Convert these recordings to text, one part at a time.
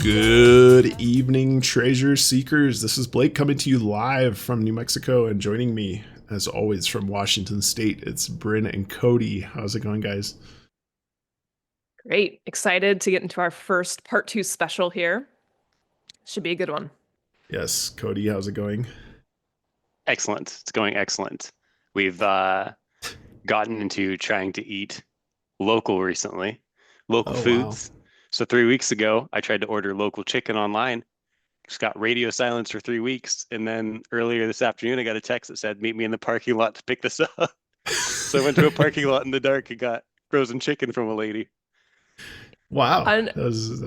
Good evening, treasure seekers. This is Blake coming to you live from New Mexico, and joining me, as always, from Washington State, it's Bryn and Cody. How's it going, guys? Great. Excited to get into our first part 2 special here. Should be a good one. Yes, Cody, how's it going? Excellent. It's going excellent. We've gotten into trying to eat local recently, local foods. Wow. So 3 weeks ago, I tried to order local chicken online. Just got radio silence for 3 weeks. And then earlier this afternoon, I got a text that said, meet me in the parking lot to pick this up. So I went to a parking lot in the dark and got frozen chicken from a lady. Wow. And that was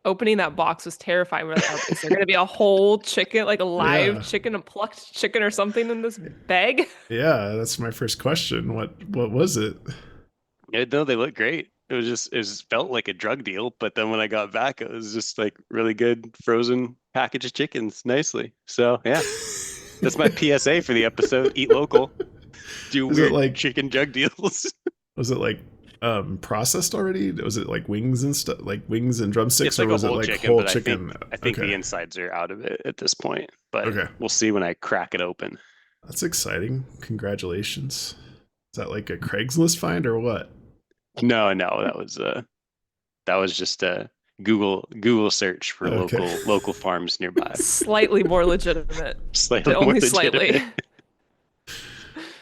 opening that box was terrifying. We're like, is there going to be a whole chicken, like a live chicken, a plucked chicken or something in this bag? Yeah, that's my first question. What was it? No, they look great. It just felt like a drug deal. But then when I got back, it was just like really good frozen package of chickens nicely. So yeah, that's my PSA for the episode. Eat local. Do weird chicken drug deals. Was it like processed already? Was it like wings and stuff, like wings and drumsticks, like or was it like whole chicken? I think the insides are out of it at this point, but we'll see when I crack it open. That's exciting. Congratulations. Is that like a Craigslist find or what? No, that was just a Google search for local farms nearby. Slightly more legitimate. Slightly.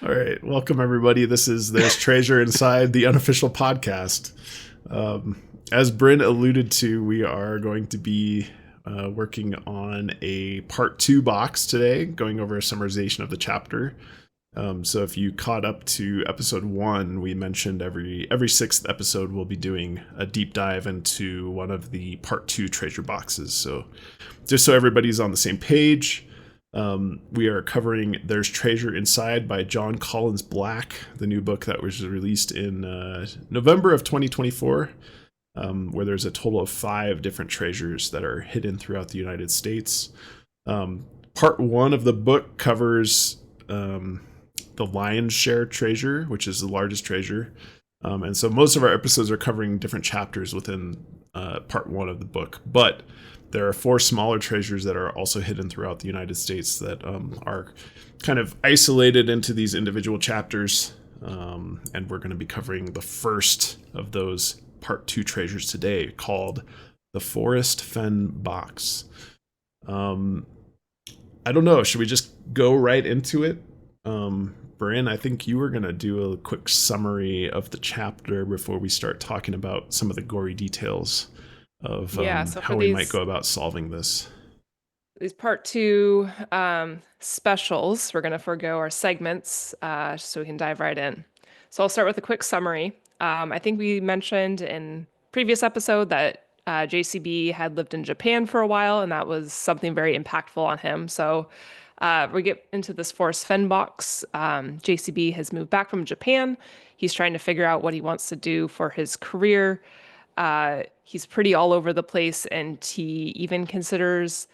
All right, welcome everybody. This is There's Treasure Inside, the Unofficial podcast. As Bryn alluded to, we are going to be working on a part 2 box today, going over a summarization of the chapter. So if you caught up to episode 1, we mentioned every 6th episode we'll be doing a deep dive into one of the part 2 treasure boxes. So just so everybody's on the same page, we are covering There's Treasure Inside by Jon Collins-Black, the new book that was released in November of 2024, where there's a total of 5 different treasures that are hidden throughout the United States. Part 1 of the book covers the lion's share treasure, which is the largest treasure. And so most of our episodes are covering different chapters within part 1 of the book. But there are 4 smaller treasures that are also hidden throughout the United States that are kind of isolated into these individual chapters. And we're going to be covering the first of those part 2 treasures today, called the Forrest Fenn Box. I don't know. Should we just go right into it? Bryn, I think you were going to do a quick summary of the chapter before we start talking about some of the gory details of how we might go about solving this. These part 2 specials, we're going to forego our segments so we can dive right in. So I'll start with a quick summary. I think we mentioned in previous episode that JCB had lived in Japan for a while, and that was something very impactful on him. So we get into this Forrest Fenn Box. JCB has moved back from Japan. He's trying to figure out what he wants to do for his career. He's pretty all over the place, and he even considers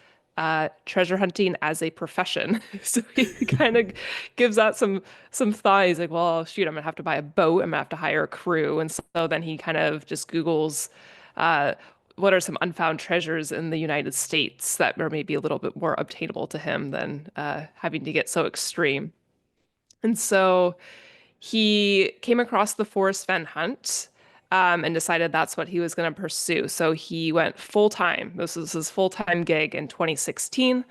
treasure hunting as a profession. So he kind of gives out some thought. He's like, well, shoot, I'm gonna have to buy a boat. I'm gonna have to hire a crew. And so then he kind of just Googles what are some unfound treasures in the United States that are maybe a little bit more obtainable to him than having to get so extreme. And so he came across the Forrest Fenn hunt and decided that's what he was going to pursue. So he went full-time. This was his full-time gig in 2016,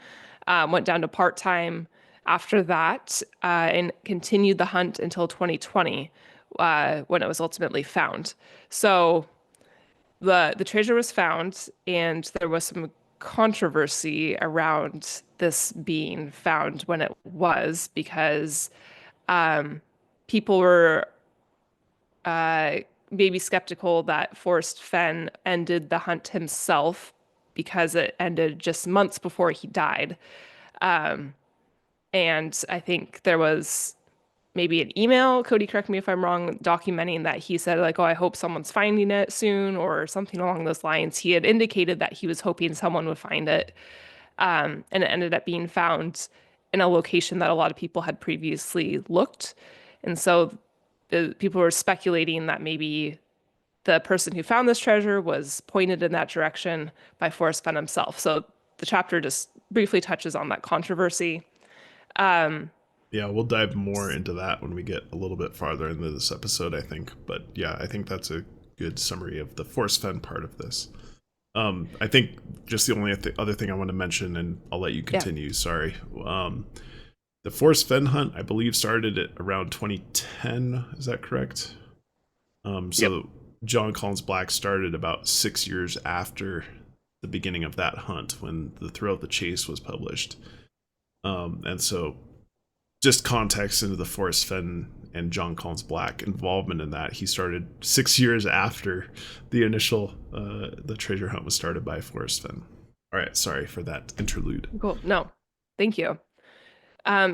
went down to part-time after that, and continued the hunt until 2020, when it was ultimately found. So the treasure was found, and there was some controversy around this being found when it was, because people were maybe skeptical that Forrest Fenn ended the hunt himself, because it ended just months before he died. And I think there was maybe an email, Cody, correct me if I'm wrong, documenting that he said like, oh, I hope someone's finding it soon or something along those lines. He had indicated that he was hoping someone would find it. And it ended up being found in a location that a lot of people had previously looked. And so people were speculating that maybe the person who found this treasure was pointed in that direction by Forrest Fenn himself. So the chapter just briefly touches on that controversy. Yeah, we'll dive more into that when we get a little bit farther into this episode, I think. But yeah, I think that's a good summary of the Forrest Fenn part of this. I think just the only other thing I want to mention, and I'll let you continue, sorry. The Forrest Fenn hunt, I believe, started at around 2010. Is that correct? So Jon Collins-Black started about 6 years after the beginning of that hunt when the Thrill of the Chase was published. And so just context into the Forrest Fenn and Jon Collins-Black involvement in that. He started 6 years after the initial the treasure hunt was started by Forrest Fenn. All right, sorry for that interlude. Cool. No, thank you.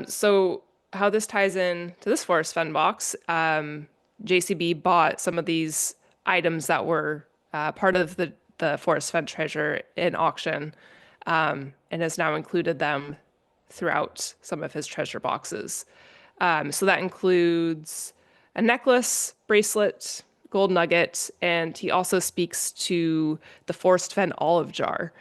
So how this ties in to this Forrest Fenn box, JCB bought some of these items that were part of the Forrest Fenn treasure in auction, and has now included them throughout some of his treasure boxes. So that includes a necklace, bracelet, gold nugget, and he also speaks to the Forrest Fenn olive jar,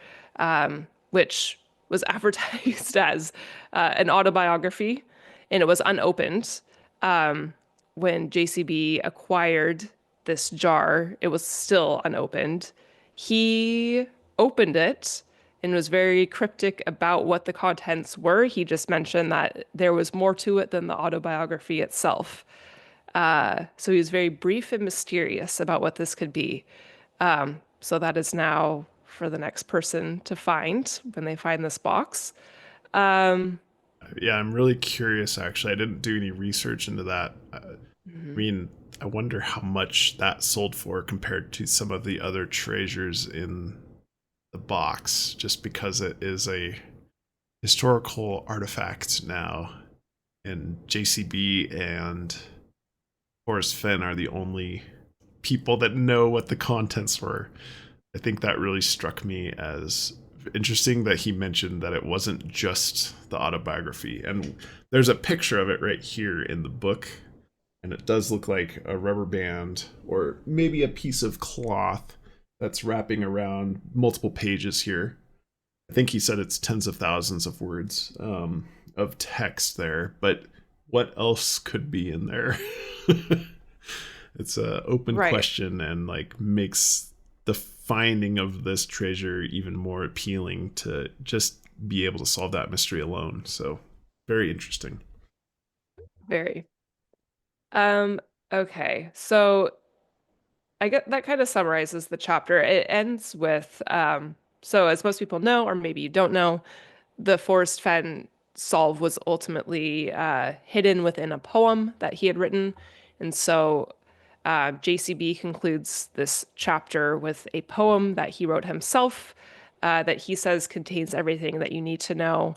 which was advertised as an autobiography, and it was unopened. When JCB acquired this jar, it was still unopened. He opened it and was very cryptic about what the contents were. He just mentioned that there was more to it than the autobiography itself. So he was very brief and mysterious about what this could be. So that is now for the next person to find when they find this box. Yeah, I'm really curious, actually. I didn't do any research into that. I mean, I wonder how much that sold for compared to some of the other treasures in the box, just because it is a historical artifact now, and JCB and Forrest Fenn are the only people that know what the contents were. I think that really struck me as interesting that he mentioned that it wasn't just the autobiography. And there's a picture of it right here in the book, and it does look like a rubber band or maybe a piece of cloth that's wrapping around multiple pages here. I think he said it's tens of thousands of words of text there, but what else could be in there? It's an open question, and like makes the finding of this treasure even more appealing to just be able to solve that mystery alone. So very interesting. Very. Okay, so I get that kind of summarizes the chapter. It ends with, so as most people know, or maybe you don't know, the Forrest Fenn solve was ultimately hidden within a poem that he had written. And so JCB concludes this chapter with a poem that he wrote himself that he says contains everything that you need to know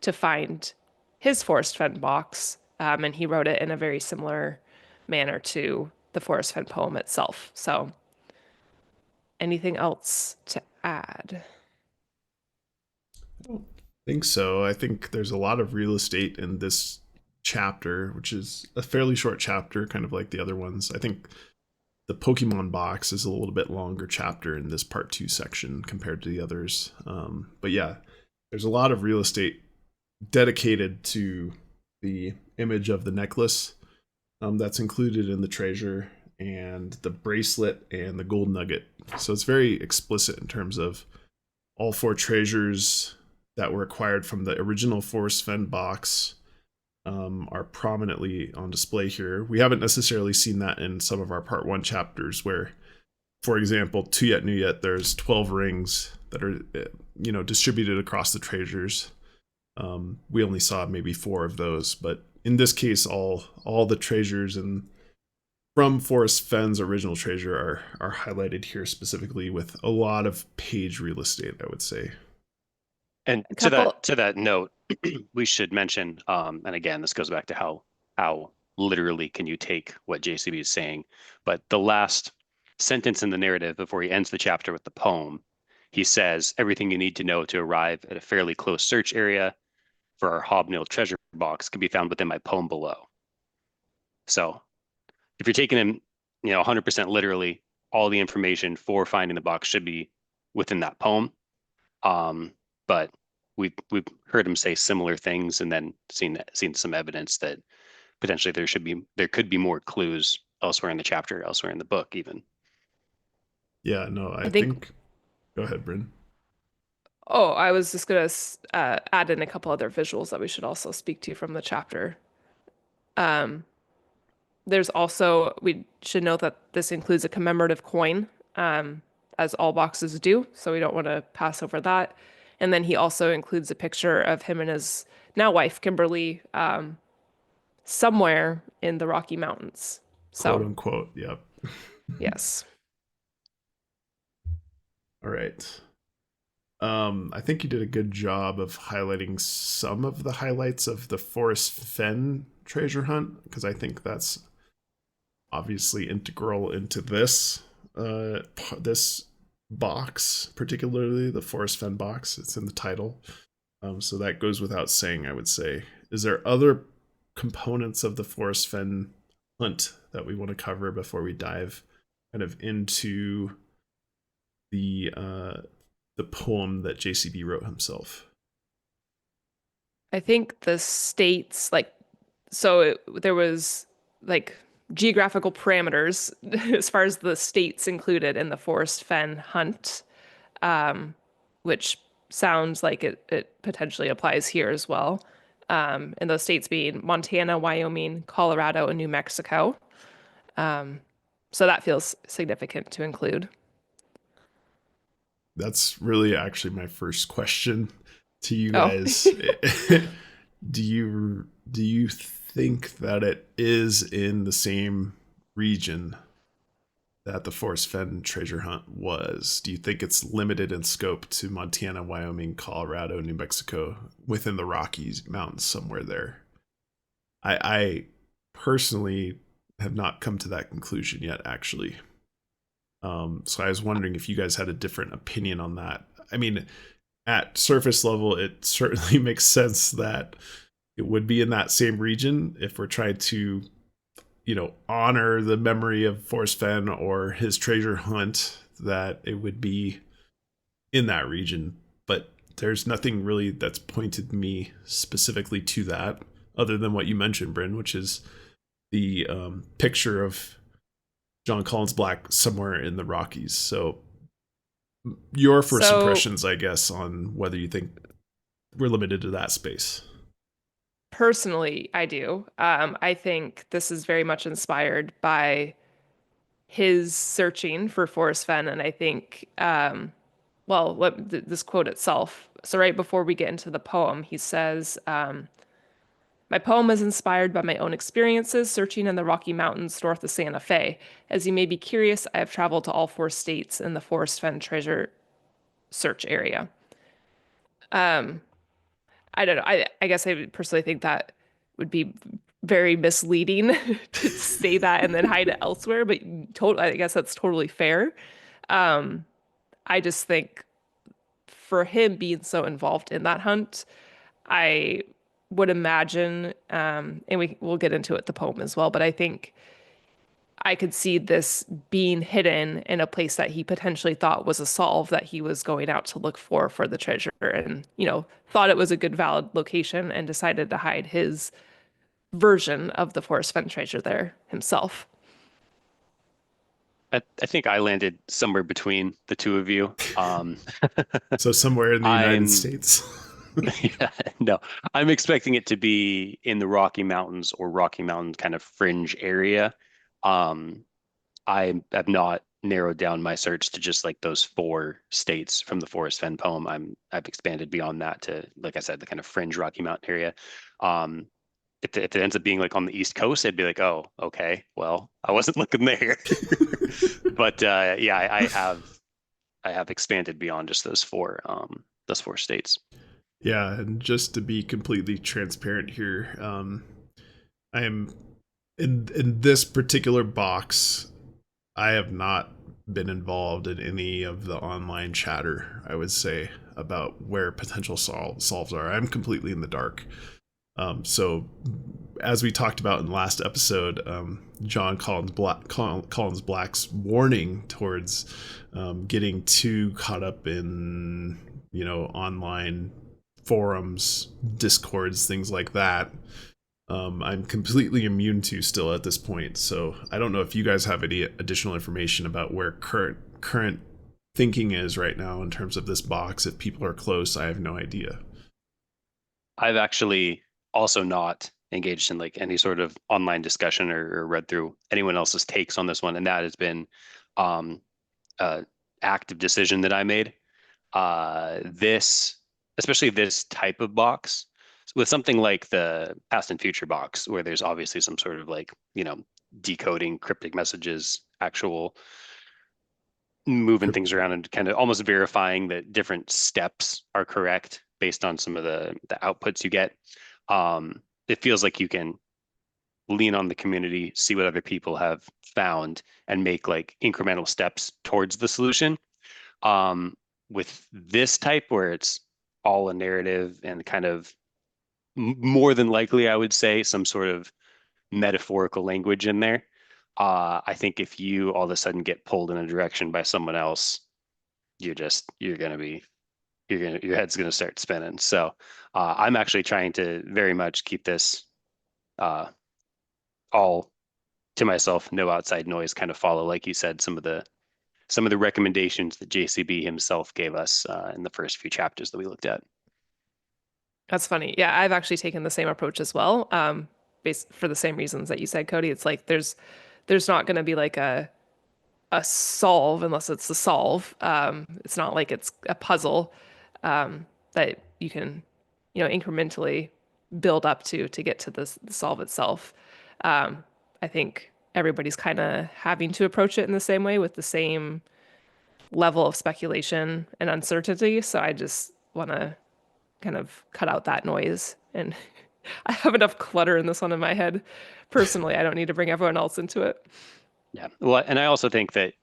to find his Forrest Fenn box. And he wrote it in a very similar manner to the Forrest Fenn poem itself. So anything else to add? I don't think so. I think there's a lot of real estate in this chapter, which is a fairly short chapter, kind of like the other ones. I think the Pokemon box is a little bit longer chapter in this part 2 section compared to the others. But yeah, there's a lot of real estate dedicated to the image of the necklace that's included in the treasure, and the bracelet and the gold nugget. So it's very explicit in terms of all 4 treasures that were acquired from the original Forrest Fenn box are prominently on display here. We haven't necessarily seen that in some of our part 1 chapters where, for example, Tu Yet Nu Yet, there's 12 rings that are distributed across the treasures. We only saw maybe 4 of those, but in this case, all the treasures and from Forrest Fenn's original treasure are highlighted here specifically with a lot of page real estate, I would say. And to that note, we should mention, and again, this goes back to how literally can you take what JCB is saying. But the last sentence in the narrative before he ends the chapter with the poem, he says, everything you need to know to arrive at a fairly close search area for our hobnail treasure box can be found within my poem below. So if you're taking him, 100% literally, all the information for finding the box should be within that poem. But we've heard him say similar things, and then seen some evidence that potentially there could be more clues elsewhere in the chapter, elsewhere in the book, even. Yeah, no, I I think. think. Go ahead, Bryn. Oh, I was just gonna add in a couple other visuals that we should also speak to from the chapter. Um, there's also, we should note that this includes a commemorative coin, as all boxes do, so we don't want to pass over that. And then he also includes a picture of him and his now wife, Kimberly, somewhere in the Rocky Mountains. Quote So, unquote. Yep. yes. All right. I think you did a good job of highlighting some of the highlights of the Forrest Fenn treasure hunt, because I think that's obviously integral into this box, particularly the Forrest Fenn box. It's in the title, so that goes without saying, I would say. Is there other components of the Forrest Fenn hunt that we want to cover before we dive kind of into the poem that JCB wrote himself? I think the states, like, there was like geographical parameters as far as the states included in the Forrest Fenn hunt, which sounds like it potentially applies here as well. And those states being Montana, Wyoming, Colorado, and New Mexico. So that feels significant to include. That's really actually my first question to you Oh, guys. Do you think that it is in the same region that the Forrest Fenn treasure hunt was? Do you think it's limited in scope to Montana, Wyoming, Colorado, New Mexico, within the Rockies Mountains, somewhere there? I personally have not come to that conclusion yet, actually. So I was wondering if you guys had a different opinion on that. I mean, at surface level, it certainly makes sense that it would be in that same region if we're trying to, honor the memory of Forrest Fenn or his treasure hunt, that it would be in that region. But there's nothing really that's pointed me specifically to that, other than what you mentioned, Bryn, which is the picture of Jon Collins-Black somewhere in the Rockies. So your first so impressions, I guess, on whether you think we're limited to that space. personally, I do. I think this is very much inspired by his searching for Forrest Fenn, and I think, this quote itself. So right before we get into the poem, he says, "My poem is inspired by my own experiences searching in the Rocky Mountains north of Santa Fe. As you may be curious, I have traveled to all 4 states in the Forrest Fenn treasure search area." I don't know. I guess I personally think that would be very misleading to say that and then hide it elsewhere, but I guess that's totally fair. I just think for him being so involved in that hunt, I would imagine, and we'll get into it, the poem as well, but I think I could see this being hidden in a place that he potentially thought was a solve that he was going out to look for the treasure, and, thought it was a good, valid location and decided to hide his version of the Forrest Fenn treasure there himself. I think I landed somewhere between the two of you. So somewhere in the United I'm States. yeah, no, I'm expecting it to be in the Rocky Mountains or Rocky Mountain kind of fringe area. Um, I have not narrowed down my search to just like those 4 states from the Forrest Fenn poem. I've expanded beyond that to, like I said, the kind of fringe Rocky Mountain area. Um, if it ends up being like on the East Coast, I'd be like, oh, okay, well, I wasn't looking there. But yeah, I have expanded beyond just those four states. Yeah, and just to be completely transparent here, I am in this particular box, I have not been involved in any of the online chatter, I would say, about where potential solves are. I'm completely in the dark. So, as we talked about in the last episode, Jon Collins-Black's warning towards getting too caught up in, online forums, discords, things like that, I'm completely immune to still at this point. So I don't know if you guys have any additional information about where current thinking is right now in terms of this box. If people are close, I have no idea. I've actually also not engaged in like any sort of online discussion or read through anyone else's takes on this one, and that has been um, active decision that I made. This, especially this type of box, with something like the past and future box, where there's obviously some sort of like, decoding cryptic messages, actual moving things around and kind of almost verifying that different steps are correct based on some of the outputs you get. It feels like you can lean on the community, see what other people have found, and make like incremental steps towards the solution. With this type where it's all a narrative and kind of more than likely, I would say, some sort of metaphorical language in there. I think if you all of a sudden get pulled in a direction by someone else, your head's gonna start spinning. So I'm actually trying to very much keep this all to myself, no outside noise, kind of follow, like you said, some of the recommendations that JCB himself gave us in the first few chapters that we looked at. That's funny. Yeah, I've actually taken the same approach as well. Based for the same reasons that you said, Cody. It's like there's not going to be like a solve unless it's the solve. It's not like it's a puzzle that you can, incrementally build up to get to the solve itself. I think everybody's kind of having to approach it in the same way with the same level of speculation and uncertainty. So I just want to kind of cut out that noise. And I have enough clutter in this one in my head. Personally, I don't need to bring everyone else into it. Yeah. Well, and I also think that,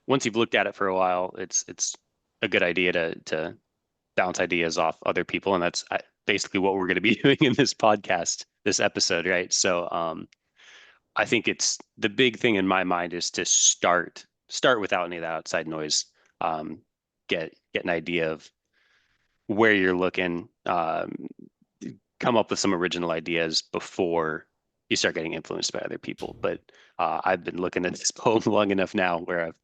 once you've looked at it for a while, it's a good idea to bounce ideas off other people. And that's basically what we're going to be doing in this podcast, this episode, right? So I think it's the big thing in my mind is to start without any of that outside noise. Get an idea of where you're looking, come up with some original ideas before you start getting influenced by other people. But I've been looking at this poem long enough now where I've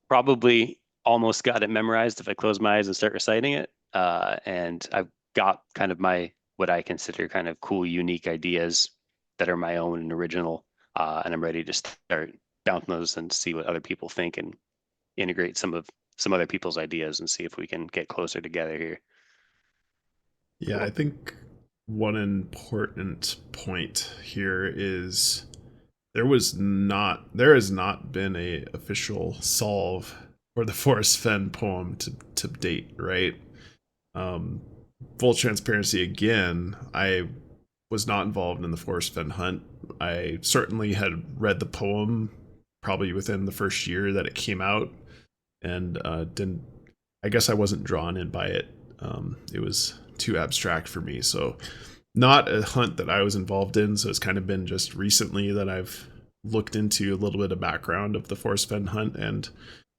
probably almost got it memorized if I close my eyes and start reciting it. And I've got kind of what I consider kind of cool, unique ideas that are my own and original. And I'm ready to start bouncing those and see what other people think and integrate some other people's ideas and see if we can get closer together here. Yeah, cool. I think one important point here is there has not been a official solve for the Forrest Fenn poem to date, right? Full transparency again, I was not involved in the Forrest Fenn hunt. I certainly had read the poem probably within the first year that it came out, and I guess I wasn't drawn in by it. It was too abstract for me, so not a hunt that I was involved in. So it's kind of been just recently that I've looked into a little bit of background of the Forrest Fenn hunt, and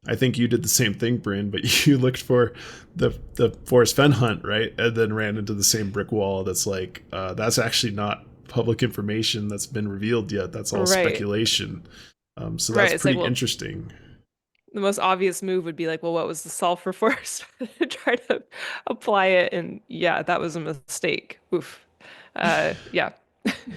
I think you did the same thing, Bryn, but you looked for the Forrest Fenn hunt, right? And then ran into the same brick wall that's like, that's actually not public information that's been revealed yet. That's all speculation. So that's pretty interesting. The most obvious move would be like, well, what was the solve for Forrest? Try to apply it. And yeah, that was a mistake. Oof. Yeah.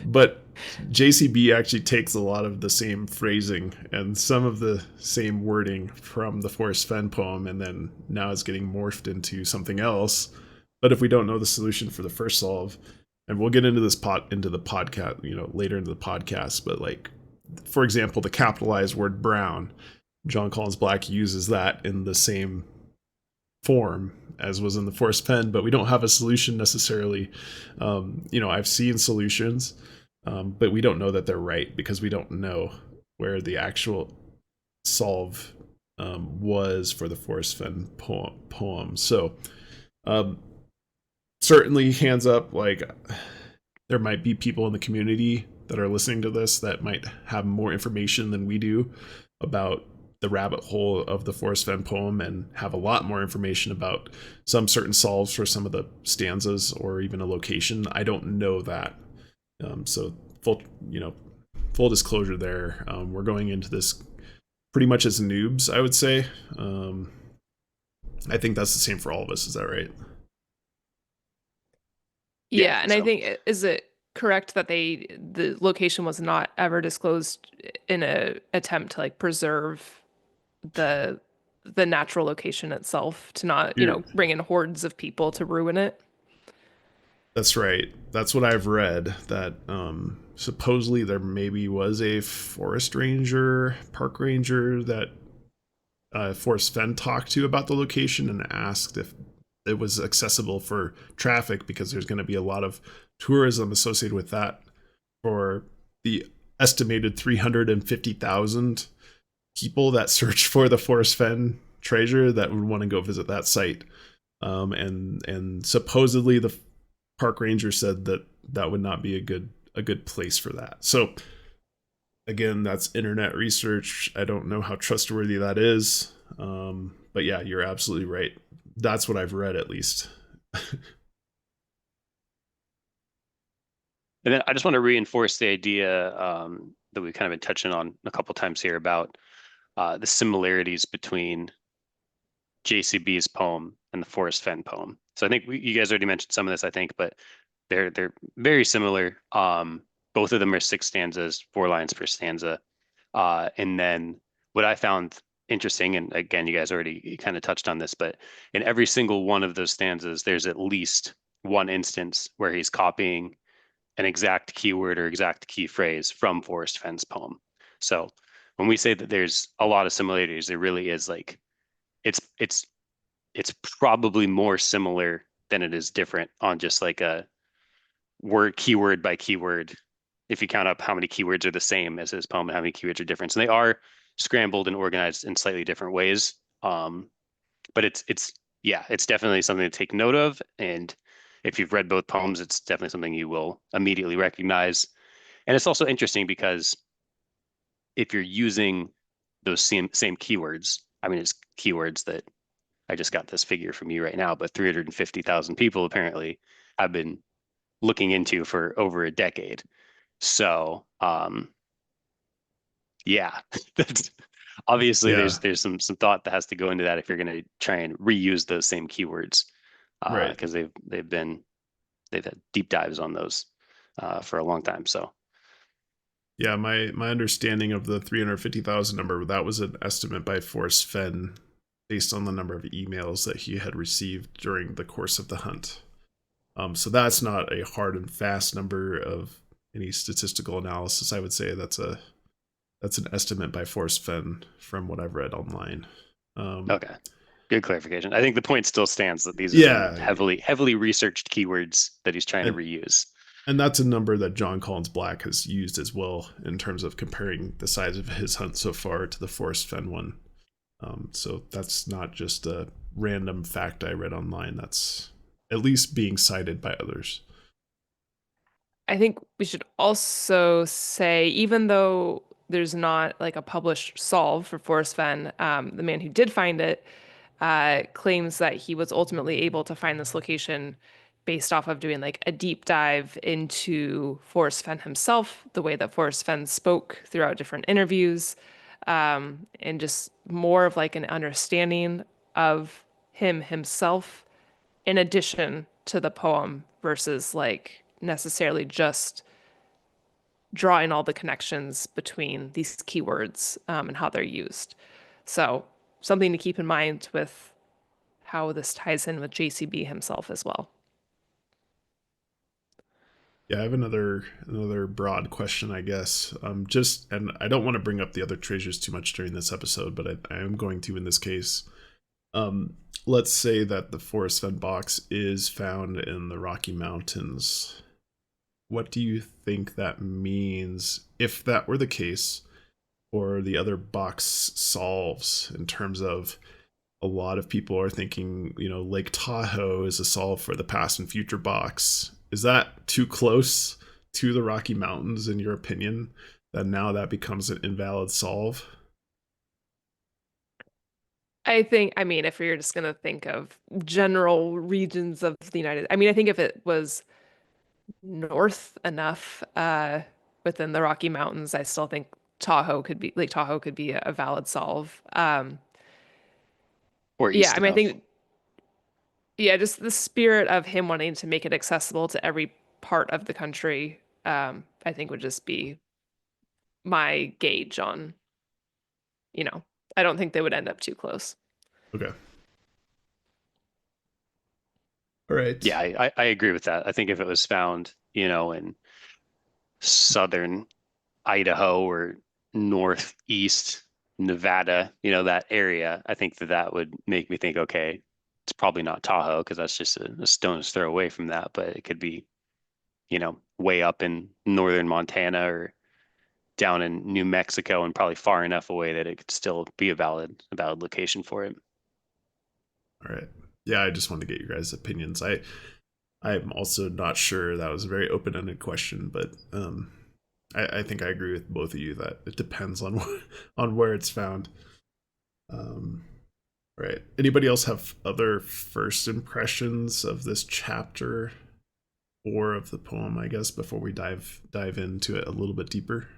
But JCB actually takes a lot of the same phrasing and some of the same wording from the Forrest Fenn poem, and then now it's getting morphed into something else. But if we don't know the solution for the first solve, and we'll get into this into the podcast, later into the podcast, but like, for example, the capitalized word brown, Jon Collins-Black uses that in the same form as was in the Forrest Fenn, but we don't have a solution necessarily. I've seen solutions. but we don't know that they're right because we don't know where the actual solve was for the Forrest Fenn poem. So certainly hands up, like there might be people in the community that are listening to this that might have more information than we do about the rabbit hole of the Forrest Fenn poem and have a lot more information about some certain solves for some of the stanzas or even a location. I don't know that. So full disclosure there. We're going into this pretty much as noobs, I would say. I think that's the same for all of us. Is that right? Yeah, and I so. think, is it correct that the location was not ever disclosed in a attempt to like preserve the the natural location itself, to not, You're, bring in hordes of people to ruin it? that's right. That's what I've read. That supposedly there maybe was a forest ranger, park ranger that Forrest Fenn talked to about the location and asked if it was accessible for traffic because there's going to be a lot of tourism associated with that for the estimated 350,000 people that search for the Forrest Fenn treasure that would want to go visit that site. And supposedly the park ranger said that that would not be a good place for that. So again, that's internet research. I don't know how trustworthy that is. But yeah, you're absolutely right. That's what I've read, at least. And then I just want to reinforce the idea that we've kind of been touching on a couple times here about the similarities between JCB's poem and the Forrest Fenn poem. So I think you guys already mentioned some of this, I think, but they're very similar. Both of them are 6 stanzas, 4 lines per stanza. And then what I found interesting, and again, you guys already kind of touched on this, but in every single one of those stanzas, there's at least one instance where he's copying an exact keyword or exact key phrase from Forrest Fenn's poem. So when we say that there's a lot of similarities, there really is, like, it's probably more similar than it is different on just like a word, keyword by keyword, if you count up how many keywords are the same as his poem and how many keywords are different. So they are scrambled and organized in slightly different ways. But it's definitely something to take note of. And if you've read both poems, it's definitely something you will immediately recognize. And it's also interesting because if you're using those same keywords, I mean, it's keywords that I just got this figure from you right now, but 350,000 people apparently have been looking into for over a decade. So, yeah, that's obviously Yeah, there's some thought that has to go into that if you're going to try and reuse those same keywords, right. because they've had deep dives on those for a long time. So, Yeah, my understanding of the 350,000 number, that was an estimate by Forrest Fenn based on the number of emails that he had received during the course of the hunt. So that's not a hard and fast number of any statistical analysis. I would say that's an estimate by Forrest Fenn from what I've read online. okay, good clarification. I think the point still stands that these are some Yeah, heavily researched keywords that he's trying to and reuse. and that's a number that Jon Collins-Black has used as well in terms of comparing the size of his hunt so far to the Forrest Fenn one. So that's not just a random fact I read online. That's at least being cited by others. I think we should also say, even though there's not like a published solve for Forrest Fenn, the man who did find it claims that he was ultimately able to find this location based off of doing like a deep dive into Forrest Fenn himself, the way that Forrest Fenn spoke throughout different interviews, and just more of like an understanding of him himself in addition to the poem versus like necessarily just drawing all the connections between these keywords, and how they're used. So something to keep in mind with how this ties in with JCB himself as well. Yeah, I have another broad question, I guess. Just and I don't want to bring up the other treasures too much during this episode, but I am going to in this case. Let's say that the Forrest Fenn box is found in the Rocky Mountains. what do you think that means if that were the case for the other box solves, in terms of a lot of people are thinking, Lake Tahoe is a solve for the past and future box. Is that too close to the Rocky Mountains, in your opinion, that now that becomes an invalid solve? I mean, if you're just going to think of general regions of the I mean, I think if it was north enough within the Rocky Mountains, I still think Lake Tahoe could be a valid solve. Or Yeah, east I mean, I enough. think, yeah, just the spirit of him wanting to make it accessible to every part of the country, I think would just be my gauge on, you know, I don't think they would end up too close. Okay. All right. Yeah, I agree with that. I think if it was found, in southern Idaho or northeast Nevada, that area, I think that would make me think, okay, it's probably not Tahoe because that's just a stone's throw away from that, but it could be, way up in northern Montana or down in New Mexico and probably far enough away that it could still be a valid location for it. All right. Yeah, I just wanted to get your guys' opinions. I'm also not sure. That was a very open-ended question, but I think I agree with both of you that it depends on on where it's found. Um, right. Anybody else have other first impressions of this chapter or of the poem, I guess, before we dive into it a little bit deeper?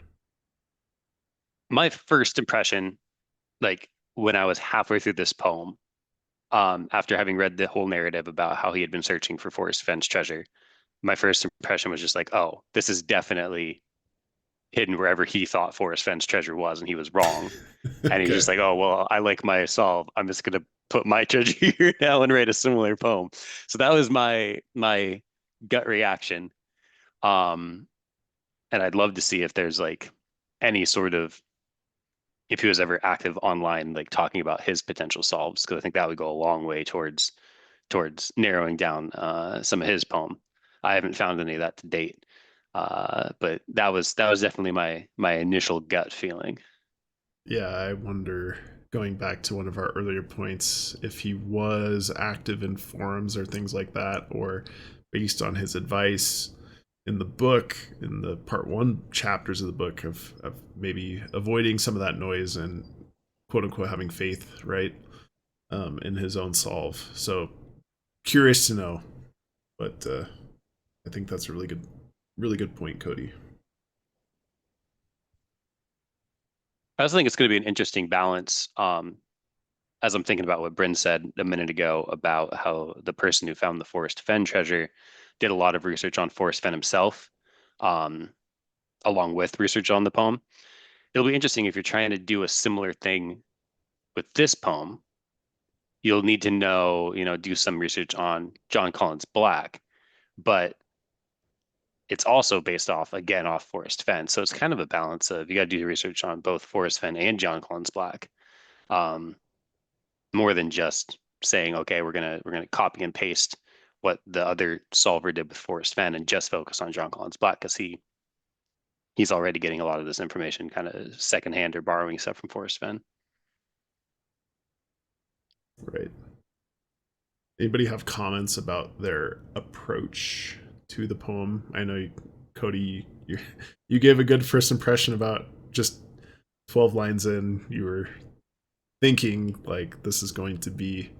My first impression, like when I was halfway through this poem, after having read the whole narrative about how he had been searching for Forrest Fenn's treasure, my first impression was just like, oh, this is definitely hidden wherever he thought Forrest Fenn's treasure was, and he was wrong. And he's Okay. just like, oh, well, I like my solve. I'm just gonna put my treasure here now and write a similar poem. So that was my gut reaction. Um, and I'd love to see if there's like any sort of if he was ever active online, like talking about his potential solves, because I think that would go a long way towards narrowing down some of his poem. I haven't found any of that to date, but that was definitely my initial gut feeling. Yeah, I wonder, going back to one of our earlier points, if he was active in forums or things like that, or based on his advice in the book, in the part one chapters of the book, of maybe avoiding some of that noise and quote unquote having faith, right, in his own solve. So curious to know, but I think that's a really good point, Cody. I also think it's going to be an interesting balance. As I'm thinking about what Bryn said a minute ago about how the person who found the Forrest Fenn treasure did a lot of research on Forrest Fenn himself, um, along with research on the poem. It'll be interesting if you're trying to do a similar thing with this poem. You'll need to do some research on Jon Collins-Black, but it's also based off Forrest Fenn. So it's kind of a balance of you got to do research on both Forrest Fenn and Jon Collins-Black, um, more than just saying, okay, we're gonna copy and paste what the other solver did with Forrest Fenn and just focus on Jon Collins-Black because he's already getting a lot of this information kind of secondhand or borrowing stuff from Forrest Fenn. Right. Anybody have comments about their approach to the poem? I know, Cody, you gave a good first impression about just 12 lines in. You were thinking like this is going to be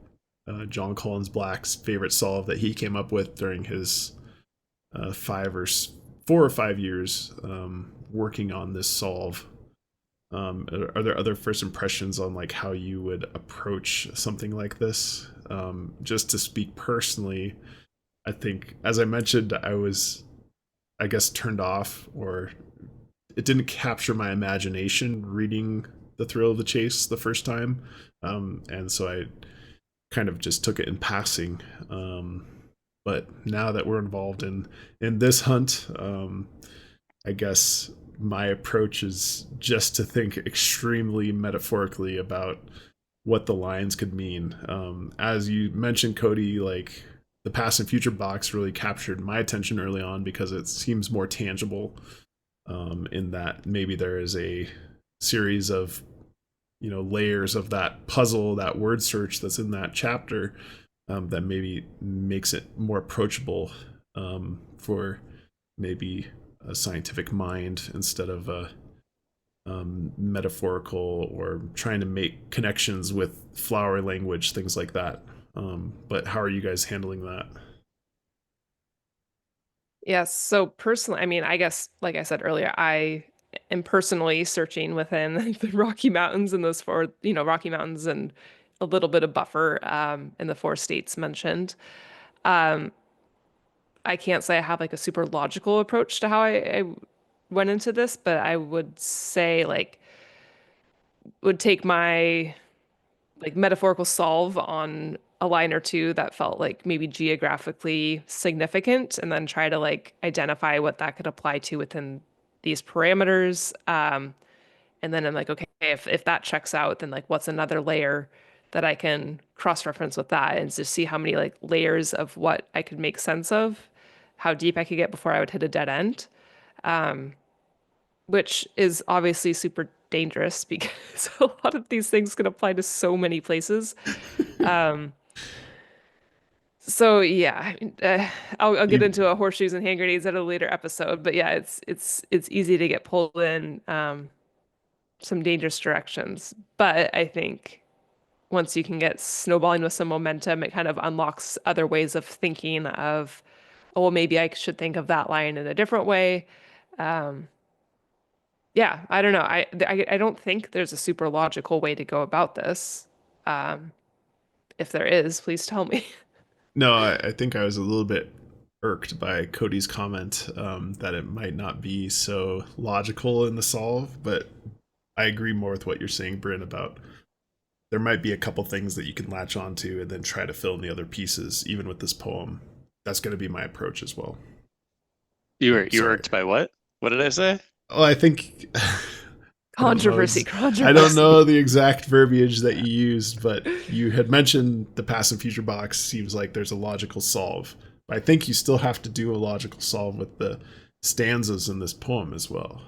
Jon Collins-Black's favorite solve that he came up with during his 4 or 5 years working on this solve. Are there other first impressions on like how you would approach something like this? Just to speak personally, I think, as I mentioned, I was, I guess, turned off, or it didn't capture my imagination reading The Thrill of the Chase the first time, and so I kind of just took it in passing. But now that we're involved in this hunt, I guess my approach is just to think extremely metaphorically about what the lines could mean. As you mentioned, Cody, like the past and future box really captured my attention early on because it seems more tangible, in that maybe there is a series of, layers of that puzzle, that word search that's in that chapter, that maybe makes it more approachable, for maybe a scientific mind instead of a, metaphorical, or trying to make connections with flowery language, things like that. But how are you guys handling that? Yes. So personally, I mean, I guess, like I said earlier, I am personally searching within the Rocky Mountains and those four, Rocky Mountains and a little bit of buffer in the four states mentioned. Um, I can't say I have like a super logical approach to how I went into this, but I would say like would take my like metaphorical solve on a line or two that felt like maybe geographically significant, and then try to like identify what that could apply to within these parameters. And then I'm like, okay, if that checks out, then like what's another layer that I can cross-reference with that, and just see how many like layers of what I could make sense of, how deep I could get before I would hit a dead end. Which is obviously super dangerous because a lot of these things can apply to so many places. Um, so yeah, I'll get You, into a horseshoes and hand grenades at a later episode. But yeah, it's easy to get pulled in some dangerous directions. But I think once you can get snowballing with some momentum, it kind of unlocks other ways of thinking of, oh, well, maybe I should think of that line in a different way. Um, yeah, I don't know. I don't think there's a super logical way to go about this. Um, if there is, please tell me. no, I think I was a little bit irked by Cody's comment, that it might not be so logical in the solve, but I agree more with what you're saying, Bryn, about there might be a couple things that you can latch onto and then try to fill in the other pieces, even with this poem. That's going to be my approach as well. You were Sorry. irked by what? What did I say? Oh, I think I don't know. Controversy, I don't controversy. know the exact verbiage that you used, but you had mentioned the past and future box seems like there's a logical solve. But I think you still have to do a logical solve with the stanzas in this poem as well.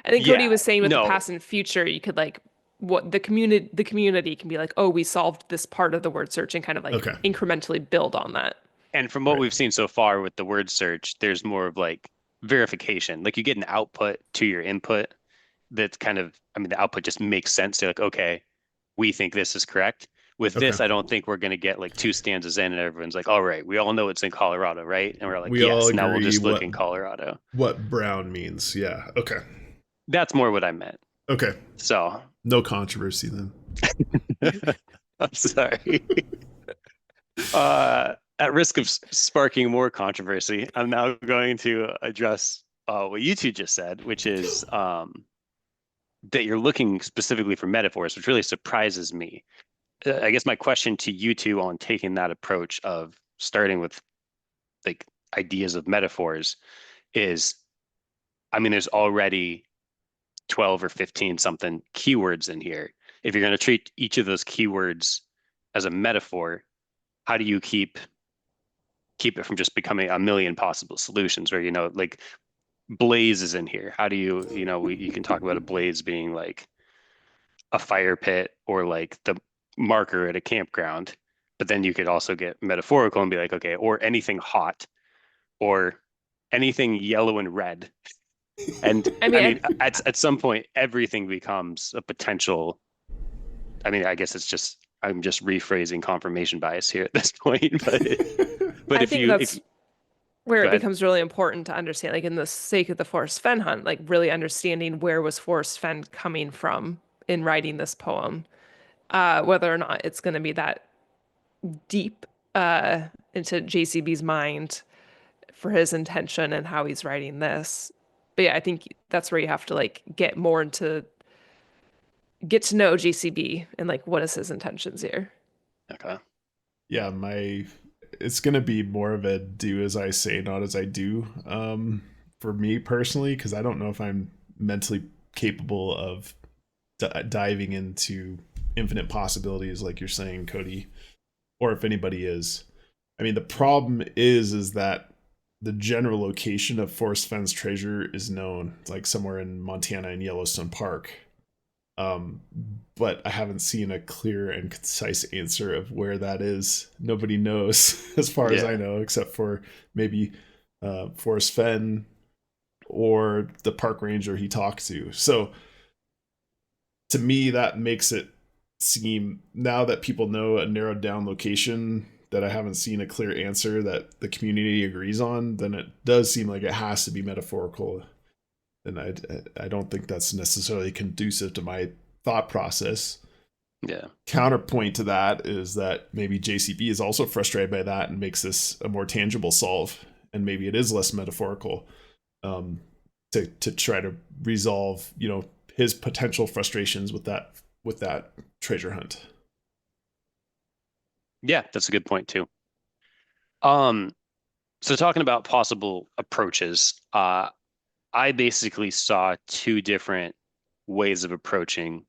I think Cody Yeah, was saying with the no. past and future, you could like what the community can be like, oh, we solved this part of the word search and kind of like Okay. incrementally build on that. And from what Right. we've seen so far with the word search, there's more of like verification. Like you get an output to your input that's kind of, I mean, the output just makes sense. You're like, okay, we think this is correct. With Okay. this, I don't think we're going to get like two stanzas in and everyone's like, all right, we all know it's in Colorado, right? And we're like, We all yes, now we'll agree just look in Colorado. what brown means. Yeah. Okay. That's more what I meant. Okay. So, No controversy then. I'm sorry. At risk of sparking more controversy, I'm now going to address what you two just said, which is that you're looking specifically for metaphors, which really surprises me. I guess my question to you two on taking that approach of starting with like ideas of metaphors is, I mean, there's already 12 or 15 something keywords in here. If you're going to treat each of those keywords as a metaphor, how do you keep it from just becoming a million possible solutions where, like blaze is in here? How do you can talk about a blaze being like a fire pit or like the marker at a campground, but then you could also get metaphorical and be like, okay, or anything hot or anything yellow and red. And I I mean, mean, at some point, everything becomes a potential. I mean, I guess I'm just rephrasing confirmation bias here at this point, but I if think you if that's where go it ahead. becomes really important to understand, like in the sake of the Forrest Fenn hunt, like really understanding where was Forrest Fenn coming from in writing this poem, whether or not it's going to be that deep into JCB's mind for his intention and how he's writing this. But yeah, I think that's where you have to like get to know JCB and like what is his intentions here. Okay. Yeah, it's gonna be more of a do as I say, not as I do, for me personally, because I don't know if I'm mentally capable of diving into infinite possibilities like you're saying, Cody. or if anybody is. I mean, the problem is that the general location of Forrest Fenn's treasure is known. It's like somewhere in Montana in Yellowstone Park. Um, but I haven't seen a clear and concise answer of where that is. Nobody knows, as far as I know, except for maybe Forrest Fenn or the park ranger he talked to. So to me, that makes it seem, now that people know a narrowed down location that I haven't seen a clear answer that the community agrees on, then it does seem like it has to be metaphorical. And I don't think that's necessarily conducive to my thought process. Yeah. Counterpoint to that is that maybe JCB is also frustrated by that and makes this a more tangible solve, and maybe it is less metaphorical, to try to resolve, you know, his potential frustrations with that treasure hunt. Yeah, that's a good point too. So talking about possible approaches, I basically saw two different ways of approaching,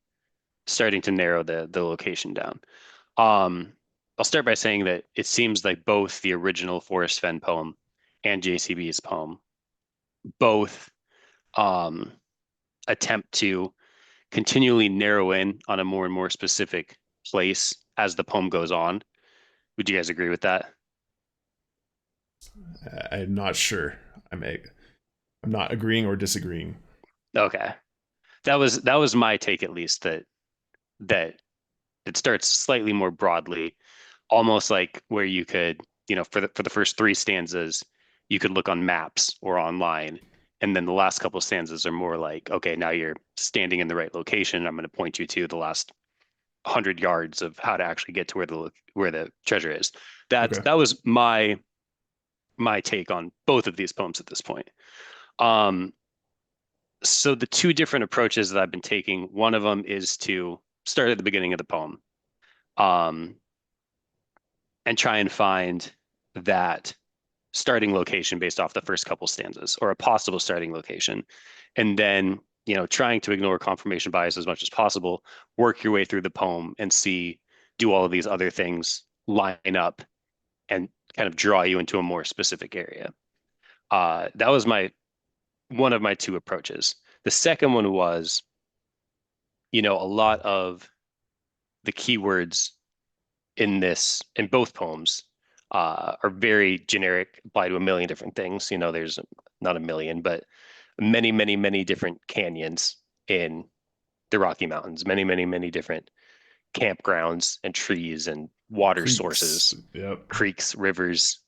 starting to narrow the location down. I'll start by saying that it seems like both the original Forrest Fenn poem and JCB's poem both attempt to continually narrow in on a more and more specific place as the poem goes on. Would you guys agree with that? I'm not sure. I'm not agreeing or disagreeing. Okay. That was my take, at least, that it starts slightly more broadly, almost like where you could, for the first three stanzas, you could look on maps or online, and then the last couple of stanzas are more like, okay, now you're standing in the right location. I'm going to point you to the last 100 yards of how to actually get to where the treasure is. Okay. That was my take on both of these poems at this point. So the two different approaches that I've been taking, one of them is to start at the beginning of the poem, um, and try and find that starting location based off the first couple stanzas, or a possible starting location. And then, trying to ignore confirmation bias as much as possible, work your way through the poem and see, do all of these other things line up and kind of draw you into a more specific area. That was one of my two approaches. The second one was, a lot of the keywords in both poems are very generic, apply to a million different things. There's not a million, but many, many, many different canyons in the Rocky Mountains, many, many, many different campgrounds and trees and water Creeks. sources, Yep. creeks, rivers,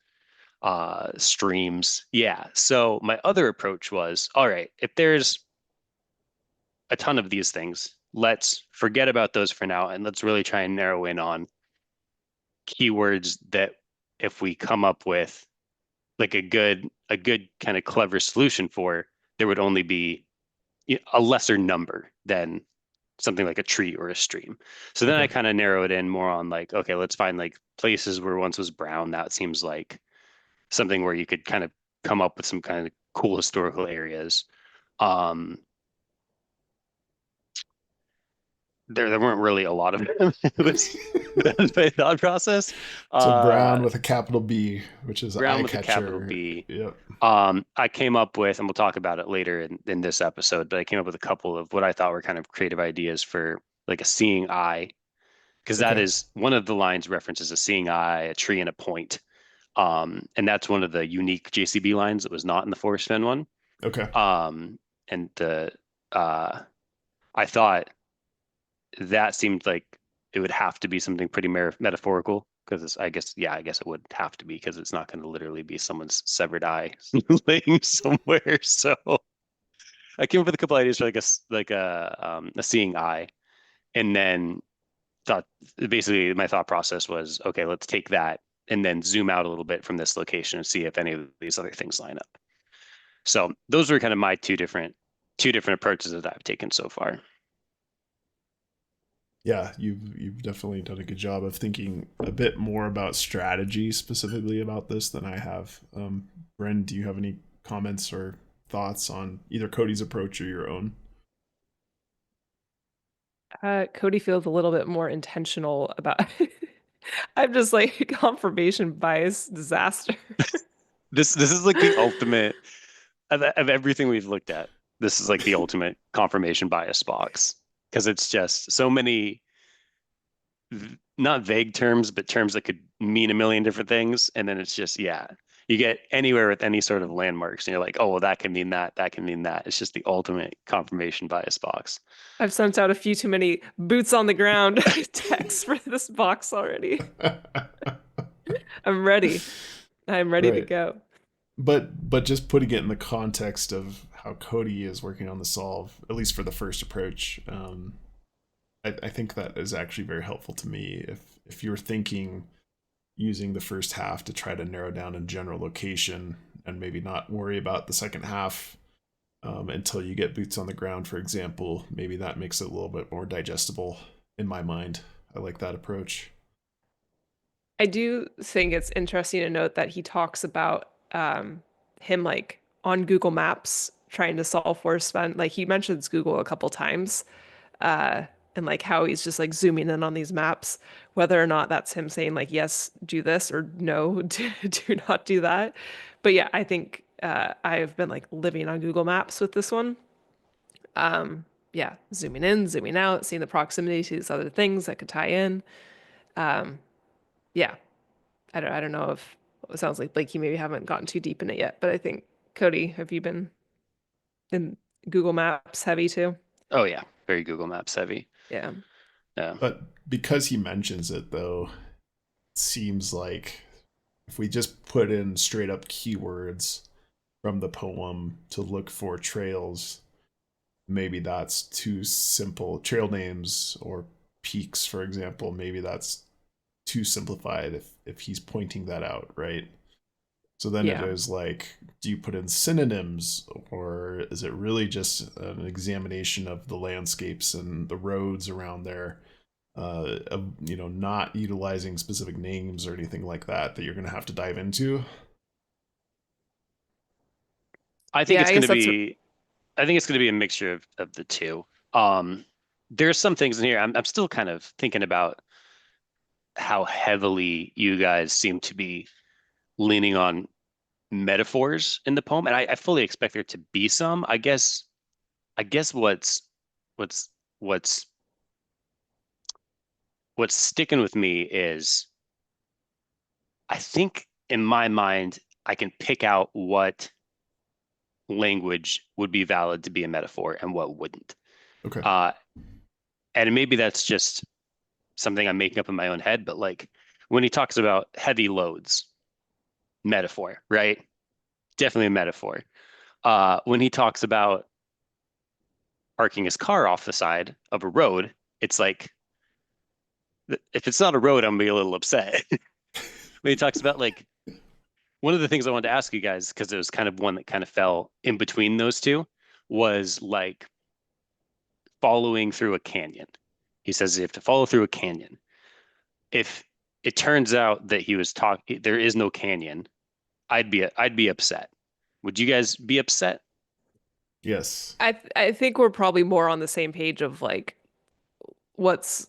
streams. Yeah. So my other approach was, all right, if there's a ton of these things, let's forget about those for now, and let's really try and narrow in on keywords that, if we come up with like a good kind of clever solution for, there would only be a lesser number than something like a tree or a stream. So then I Okay. kind of narrow it in more on like, okay, let's find like places where once was brown. That seems like something where you could kind of come up with some kind of cool historical areas. Um, there weren't really a lot of them. That was my thought process. So Brown Uh, with a capital B, which is an Brown eye with a capital catcher. B. Yep. I came up with, and we'll talk about it later in this episode, but I came up with a couple of what I thought were kind of creative ideas for like a seeing eye, because that Okay. is one of the lines references a seeing eye, a tree, and a point. And that's one of the unique JCB lines that was not in the Forrest Fenn one. Okay. And I thought that seemed like it would have to be something pretty metaphorical, because I guess it would have to be, because it's not going to literally be someone's severed eye laying somewhere. So I came up with a couple ideas for a seeing eye, and then thought, basically my thought process was, okay, let's take that and then zoom out a little bit from this location and see if any of these other things line up. So those were kind of my two different approaches that I've taken so far. Yeah, you've definitely done a good job of thinking a bit more about strategy specifically about this than I have. Bren, do you have any comments or thoughts on either Cody's approach or your own? Cody feels a little bit more intentional about I'm just like confirmation bias disaster. This is like the ultimate of everything we've looked at. This is like the ultimate confirmation bias box because it's just so many not vague terms, but terms that could mean a million different things. And then it's just, yeah, you get anywhere with any sort of landmarks and you're like, oh, well, that can mean that. That can mean that. It's just the ultimate confirmation bias box. I've sent out a few too many boots on the ground texts for this box already. I'm ready. I'm ready to Right. go. But just putting it in the context of how Cody is working on the solve, at least for the first approach, I think that is actually very helpful to me. If you're thinking using the first half to try to narrow down a general location and maybe not worry about the second half until you get boots on the ground, for example, maybe that makes it a little bit more digestible in my mind. I like that approach. I do think it's interesting to note that he talks about him like on Google Maps trying to solve Forrest Fenn. Like he mentions Google a couple times, uh, and like how he's just like zooming in on these maps, whether or not that's him saying like yes, do this or no, do not do that. But yeah, I think I've been like living on Google Maps with this one. Yeah, zooming in, zooming out, seeing the proximity to these other things that could tie in. Yeah, I don't know if it sounds like Blake, you maybe haven't gotten too deep in it yet, but I think Cody, have you been in Google Maps heavy too? Oh, yeah. Very Google Maps heavy. Yeah. Yeah. But because he mentions it, though, it seems like if we just put in straight up keywords from the poem to look for trails, maybe that's too simple. Trail names or peaks, for example, maybe that's too simplified if he's pointing that out, right? So then it Yeah. is like, do you put in synonyms, or is it really just an examination of the landscapes and the roads around there? Not utilizing specific names or anything like that you're going to have to dive into. I think Yeah, it's I going guess to that's be, I think it's going to be a mixture of the two. Um, there's some things in here. I'm still kind of thinking about how heavily you guys seem to be leaning on metaphors in the poem, and I fully expect there to be some. I guess what's what's what's sticking with me is I think in my mind I can pick out what language would be valid to be a metaphor and what wouldn't. Okay. Uh, and maybe that's just something I'm making up in my own head, but like when he talks about heavy loads, metaphor, right? Definitely a metaphor. When he talks about parking his car off the side of a road, it's like if it's not a road, I'm gonna be a little upset. When he talks about like one of the things I wanted to ask you guys, because it was kind of one that kind of fell in between those two, was like following through a canyon. He says you have to follow through a canyon. If it turns out that he was talking, there is no canyon, I'd be upset. Would you guys be upset? Yes. I think we're probably more on the same page of like what's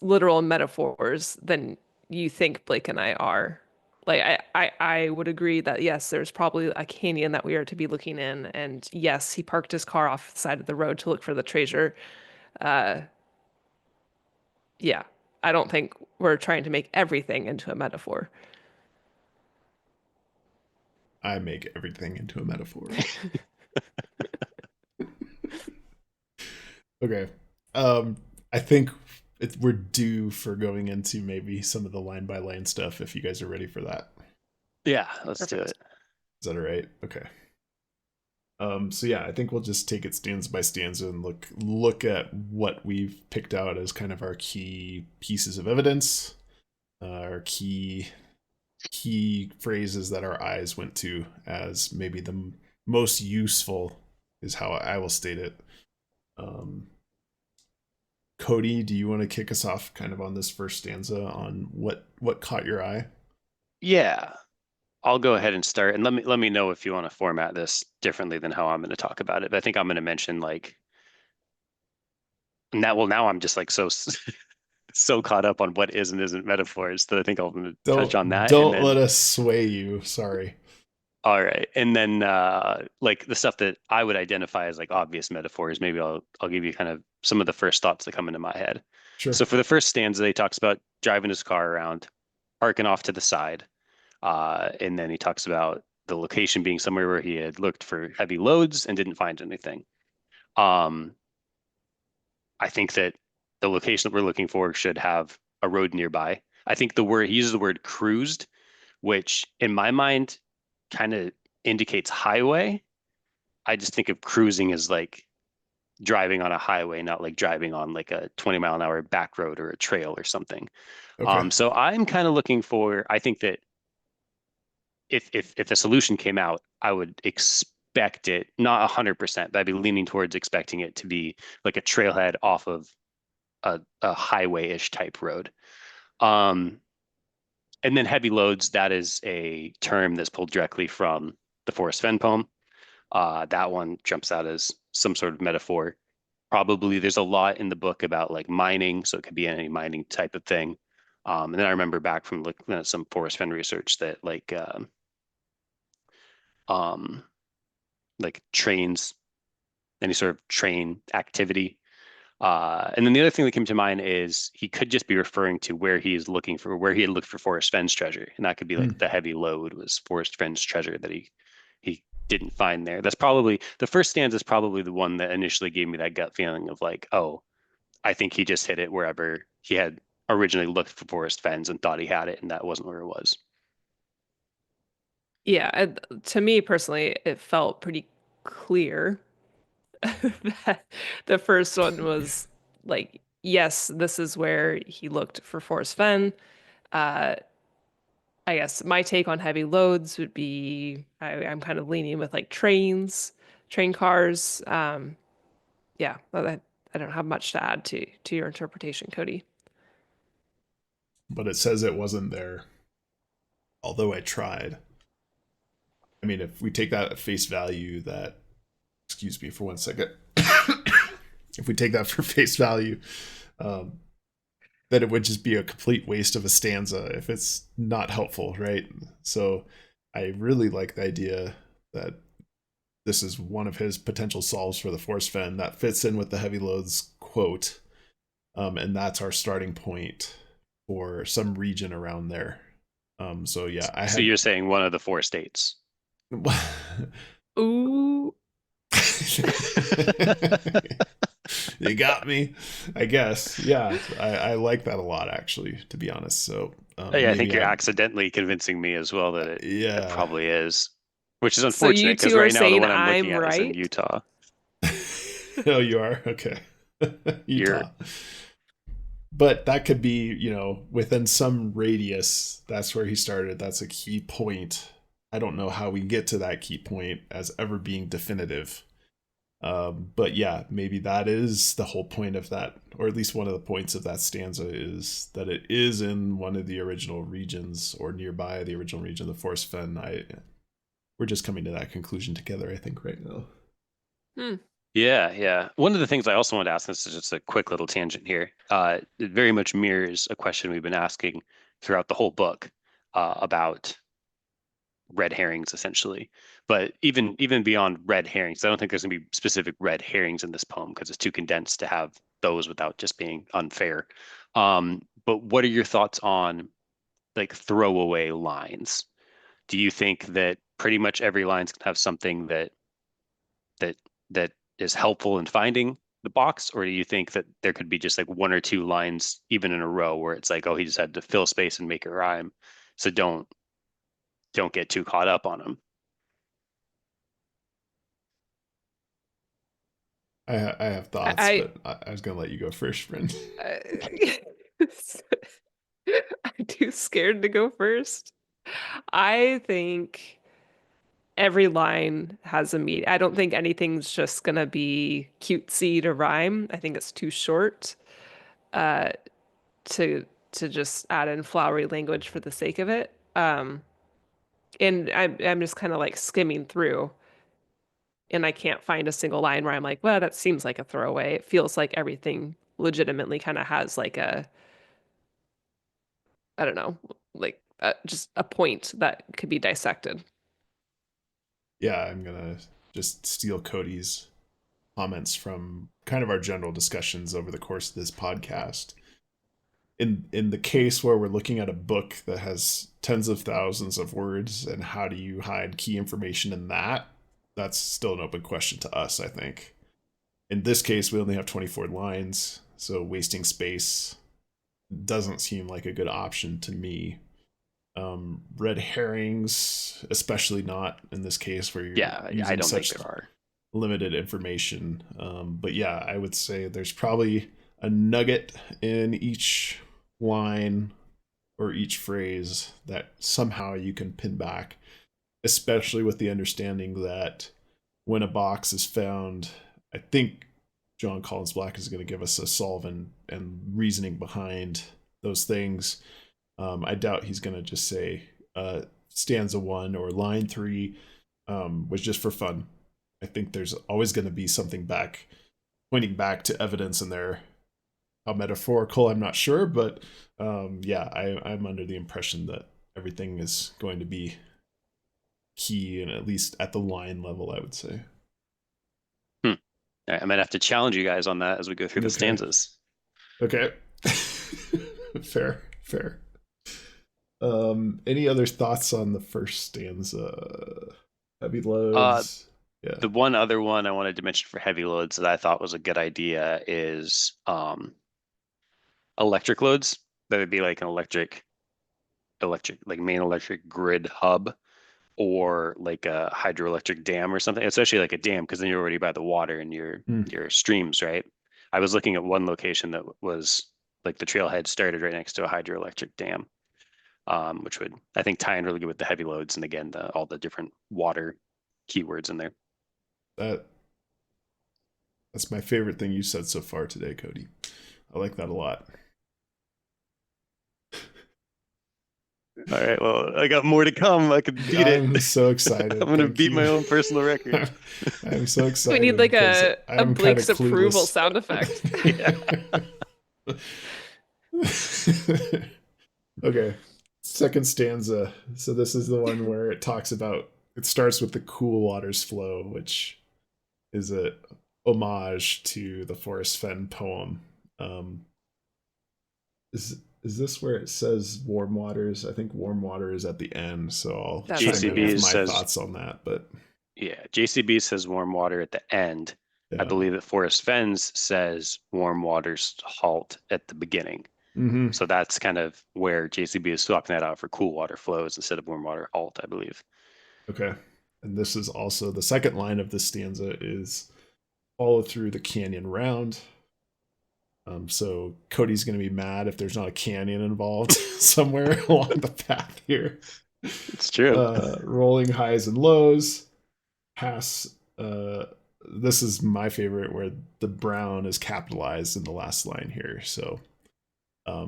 literal metaphors than you think Blake and I are. Like I would agree that yes, there's probably a canyon that we are to be looking in, and yes, he parked his car off the side of the road to look for the treasure. Yeah, I don't think we're trying to make everything into a metaphor. I make everything into a metaphor. Okay. Um, I think we're due for going into maybe some of the line by line stuff if you guys are ready for that. Yeah, let's do Perfect. it. Is that all right? Okay. So yeah, I think we'll just take it stanza by stanza and look at what we've picked out as kind of our key pieces of evidence, our key phrases that our eyes went to as maybe the most useful is how I will state it. Um, Cody, do you want to kick us off kind of on this first stanza on what caught your eye? Yeah, I'll go ahead and start, and let me know if you want to format this differently than how I'm going to talk about it. But I think I'm going to mention like now. Well, now I'm just like so so caught up on what is and isn't metaphors that I think I'm going to touch on that. And Don't let then, us sway you. Sorry. all right. And then, like the stuff that I would identify as like obvious metaphors, maybe I'll give you kind of some of the first thoughts that come into my head. Sure. So for the first stanza, he talks about driving his car around, arcing off to the side. And then he talks about the location being somewhere where he had looked for heavy loads and didn't find anything. Um, I think that the location that we're looking for should have a road nearby. I think he uses the word cruised, which in my mind kind of indicates highway. I just think of cruising as like driving on a highway, not like driving on like a 20-mile-an-hour back road or a trail or something. Okay. So I'm kind of looking for, I think that if the solution came out, I would expect it, not 100%, but I'd be leaning towards expecting it to be like a trailhead off of a highway-ish type road. Um, and then heavy loads, that is a term that's pulled directly from the Forrest Fenn poem. That one jumps out as some sort of metaphor. Probably there's a lot in the book about like mining, so it could be any mining type of thing. And then I remember back from looking at some Forrest Fenn research that um, like trains, any sort of train activity. And then the other thing that came to mind is he could just be referring to where he had looked for Forrest Fenn's treasure, and that could be like Hmm. the heavy load was Forrest Fenn's treasure that he didn't find there. That's probably the first stanza is probably the one that initially gave me that gut feeling of like, oh, I think he just hit it wherever he had originally looked for Forrest Fenn's and thought he had it, and that wasn't where it was. Yeah, to me personally, it felt pretty clear that the first one was like, yes, this is where he looked for Forrest Fenn. Uh, I guess my take on heavy loads would be I'm kind of leaning with like train cars. Yeah, I don't have much to add to your interpretation, Cody. But it says it wasn't there, although I tried. I mean, if we take that at face value, that, excuse me for 1 second. If we take that for face value, um, that it would just be a complete waste of a stanza if it's not helpful, right? So I really like the idea that this is one of his potential solves for the Force Fen that fits in with the heavy loads quote. And that's our starting point for some region around there. So yeah, I So had. you're saying one of the four states. Ooh, You got me, I guess. Yeah, I like that a lot, actually, to be honest. So Yeah, I think maybe you're I'm. accidentally convincing me as well that it Yeah. probably is, which is so you unfortunate because two are right now the saying one I'm looking I'm at is in right? Utah. Oh, you are? Okay. You're Utah. But that could be, within some radius. That's where he started. That's a key point. I don't know how we get to that key point as ever being definitive. But yeah, maybe that is the whole point of that, or at least one of the points of that stanza is that it is in one of the original regions or nearby the original region of the Force Fen. We're just coming to that conclusion together, I think, right now. Hmm. Yeah, yeah. One of the things I also wanted to ask, this is just a quick little tangent here. It very much mirrors a question we've been asking throughout the whole book about red herrings, essentially. But even beyond red herrings, I don't think there's gonna be specific red herrings in this poem because it's too condensed to have those without just being unfair. But what are your thoughts on like throwaway lines? Do you think that pretty much every line's gonna have something that that is helpful in finding the box, or do you think that there could be just like one or two lines even in a row where it's like, oh, he just had to fill space and make it rhyme, so don't get too caught up on him. I have thoughts, I, but I was gonna let you go first, friend. I I'm too scared to go first. I think every line has a meaning. I don't think anything's just gonna be cutesy to rhyme. I think it's too short uh, to just add in flowery language for the sake of it. And I'm just kind of like skimming through, and I can't find a single line where I'm like, well, that seems like a throwaway. It feels like everything legitimately kind of has like I don't know, like just a point that could be dissected. Yeah, I'm gonna just steal Cody's comments from kind of our general discussions over the course of this podcast. In the case where we're looking at a book that has tens of thousands of words, and how do you hide key information in that? That's still an open question to us, I think. In this case, we only have 24 lines, so wasting space doesn't seem like a good option to me. Red herrings, especially not in this case where you're Yeah, I using don't think such there are. limited information. But yeah, I would say there's probably a nugget in each line or each phrase that somehow you can pin back, especially with the understanding that when a box is found, I think Jon Collins-Black is going to give us a solve and reasoning behind those things. I doubt he's going to just say stanza 1 or line 3 was just for fun. I think there's always going to be something back, pointing back to evidence in there. How metaphorical, I'm not sure, but yeah, I'm under the impression that everything is going to be key, and at least at the line level, I would say. Hmm. I might have to challenge you guys on that as we go through the Okay. stanzas. Okay. Fair, fair. Any other thoughts on the first stanza? Heavy loads. Yeah. The one other one I wanted to mention for heavy loads that I thought was a good idea is electric loads. That would be like an electric like main electric grid hub, or like a hydroelectric dam or something, especially like a dam, because then you're already by the water and your streams, right? I was looking at one location that was like the trailhead started right next to a hydroelectric dam, which would, I think, tie in really good with the heavy loads, and again, all the different water keywords in there. That's my favorite thing you said so far today, Cody. I like that a lot. All right, well, I got more to come. I could beat it. I'm so excited. I'm gonna Thank beat you. my own personal record. I'm so We excited. need like because a I'm Blake's kind of approval clueless. sound effect. Okay. Second stanza. So this is the one where it talks about, it starts with the cool waters flow, which is a homage to the Forrest Fenn poem. Is this where it says warm waters? I think warm water is at the end, so I'll That's chime JCB in with my says, thoughts on that. But yeah, JCB says warm water at the end. I yeah. believe that Forrest Fenn's says warm waters halt at the beginning. Mm-hmm. So that's kind of where JCB is swapping that out for cool water flows instead of warm water halt, I believe. Okay. And this is also the second line of this stanza is follow through the canyon round. So Cody's going to be mad if there's not a canyon involved somewhere along the path here. It's true. Rolling highs and lows. Pass. This is my favorite, where the brown is capitalized in the last line here. So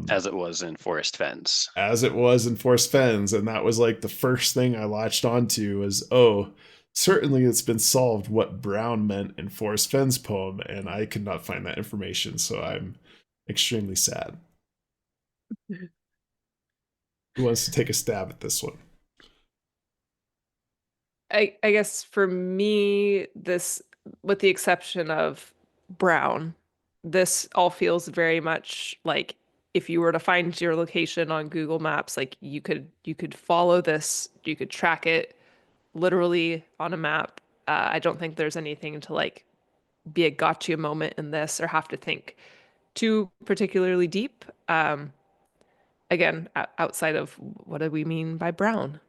as it was in Forrest Fenn's. As it was in Forrest Fenn's, and that was like the first thing I latched onto was, oh, certainly it's been solved what brown meant in Forrest Fenn's poem, and I could not find that information, so I'm extremely sad. Who wants to take a stab at this one? I guess for me, this, with the exception of brown, this all feels very much like if you were to find your location on Google Maps, like you could follow this, you could track it literally on a map. I don't think there's anything to like be a gotcha moment in this or have to think too particularly deep. Again, outside of what do we mean by brown?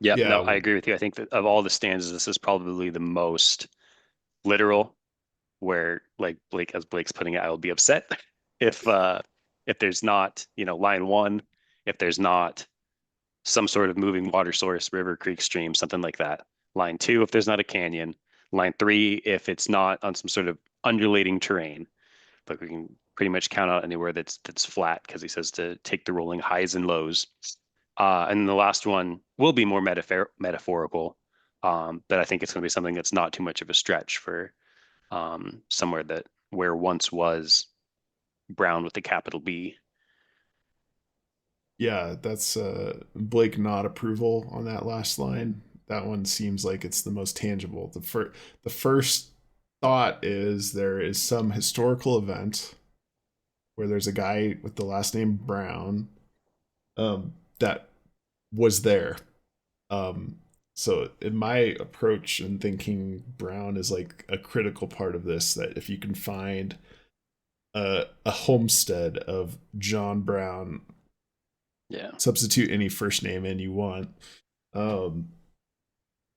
Yeah, no, Yeah. I agree with you. I think that of all the stanzas, this is probably the most literal, where like Blake, as Blake's putting it, I will be upset if there's not, line 1, if there's not some sort of moving water source, river, creek, stream, something like that. Line 2, if there's not a canyon. Line 3, if it's not on some sort of undulating terrain. But we can pretty much count out anywhere that's flat, because he says to take the rolling highs and lows. And the last one will be more metaphorical, but I think it's going to be something that's not too much of a stretch for somewhere that where once was brown with a capital B. Yeah, that's Blake not approval on that last line. That one seems like it's the most tangible. The first thought is there is some historical event where there's a guy with the last name Brown that was there. Um, so in my approach and thinking, Brown is like a critical part of this. That if you can find a homestead of John Brown, Yeah. substitute any first name in you want, um,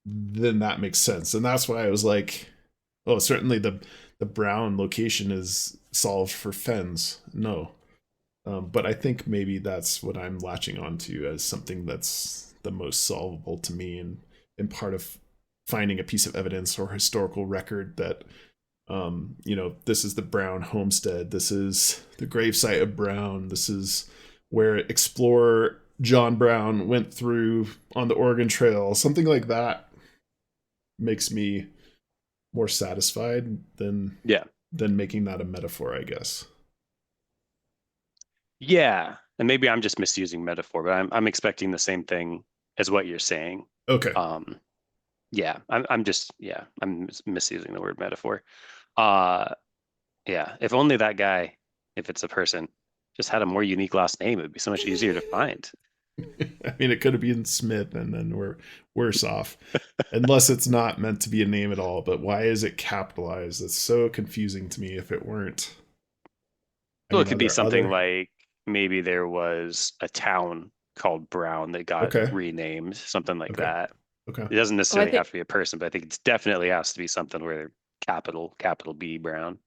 then that makes sense. And that's why I was like, oh, certainly the Brown location is solved for Fenn's. No. But I think maybe that's what I'm latching onto as something that's the most solvable to me, and part of finding a piece of evidence or historical record that, this is the Brown homestead. This is the gravesite of Brown. This is where explorer John Brown went through on the Oregon Trail. Something like that makes me more satisfied Yeah. than making that a metaphor, I guess. Yeah. And maybe I'm just misusing metaphor, but I'm expecting the same thing as what you're saying. Okay. Yeah, I'm just, yeah, I'm misusing the word metaphor. Uh, yeah, if only that guy, if it's a person, just had a more unique last name, it would be so much easier to find. I mean, it could have been Smith, and then we're worse off, unless it's not meant to be a name at all. But why is it capitalized? It's so confusing to me. If it weren't, I Well, it mean, could are be there something other? like maybe there was a town called Brown that got Okay, renamed, something like okay, that. okay, It doesn't Well, I necessarily have think to be a person, but I think it's definitely has to be something where capital B Brown.